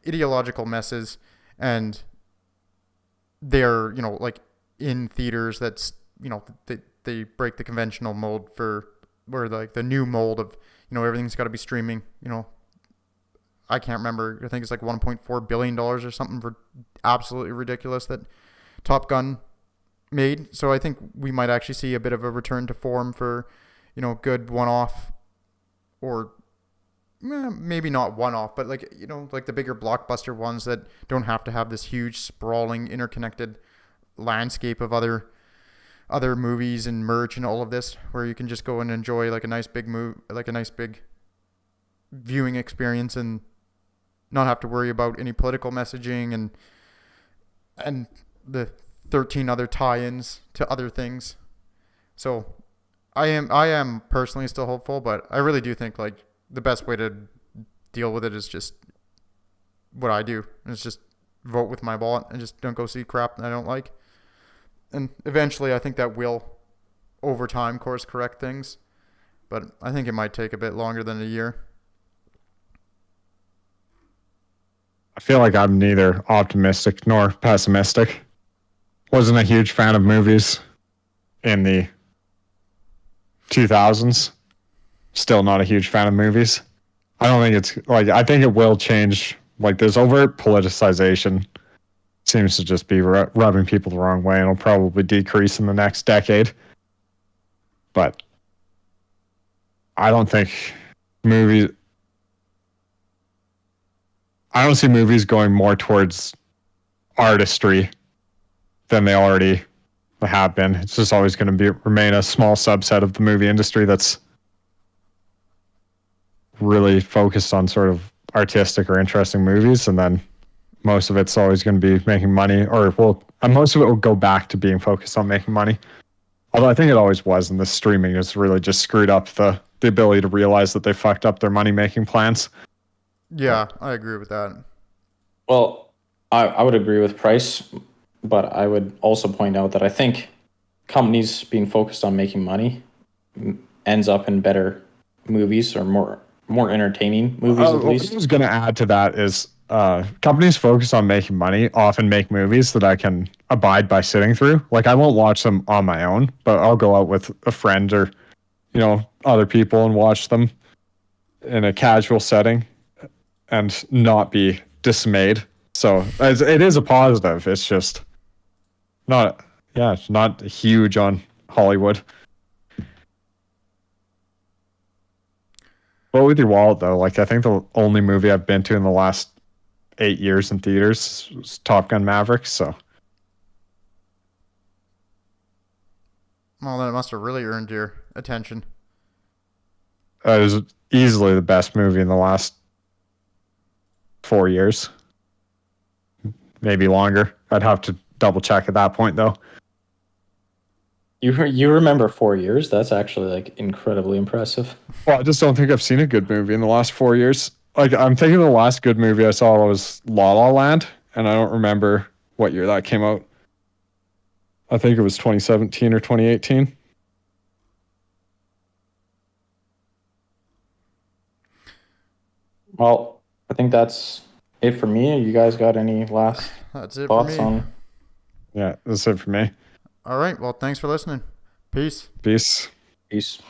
ideological messes, and they're like in theaters that's they break the conventional mold for where like the new mold of everything's got to be streaming. I can't remember. I think it's like $1.4 billion or something for absolutely ridiculous that Top Gun made. So I think we might actually see a bit of a return to form for good one-off, or maybe not one-off, but like like the bigger blockbuster ones that don't have to have this huge sprawling interconnected landscape of other movies and merch and all of this, where you can just go and enjoy like a nice big viewing experience and not have to worry about any political messaging and the 13 other tie-ins to other things. So I am personally still hopeful, but I really do think like the best way to deal with it is just what I do. It's just vote with my wallet and just don't go see crap that I don't like. And eventually I think that will over time course correct things, but I think it might take a bit longer than a year. I feel like I'm neither optimistic nor pessimistic. Wasn't a huge fan of movies in the 2000s. Still not a huge fan of movies. I don't think it's like, I think it will change. Like, there's overt politicization seems to just be rubbing people the wrong way, and it'll probably decrease in the next decade. But I don't think movies, I don't see movies going more towards artistry than they already have been. It's just always going to remain a small subset of the movie industry that's really focused on sort of artistic or interesting movies, and then most of it's always going to be making money, and most of it will go back to being focused on making money. Although I think it always was, and the streaming has really just screwed up the ability to realize that they fucked up their money-making plans. Yeah, I agree with that. Well, I would agree with Price, but I would also point out that I think companies being focused on making money ends up in better movies, or more entertaining movies at least. What I was going to add to that is companies focused on making money often make movies that I can abide by sitting through. Like, I won't watch them on my own, but I'll go out with a friend or other people and watch them in a casual setting and not be dismayed. So it is a positive. It's just it's not huge on Hollywood. But with your wallet, though, like, I think the only movie I've been to in the last 8 years in theaters was Top Gun Maverick. So, Well, then it must have really earned your attention. it was easily the best movie in the last 4 years, maybe longer. I'd have to double check at that point, though. You remember 4 years? That's actually like incredibly impressive. Well, I just don't think I've seen a good movie in the last 4 years. Like, I'm thinking the last good movie I saw was La La Land, and I don't remember what year that came out. I think it was 2017 or 2018. Well, I think that's it for me. You guys got any last That's it for thoughts me. on? Yeah, that's it for me. All right. Well, thanks for listening. Peace. Peace. Peace.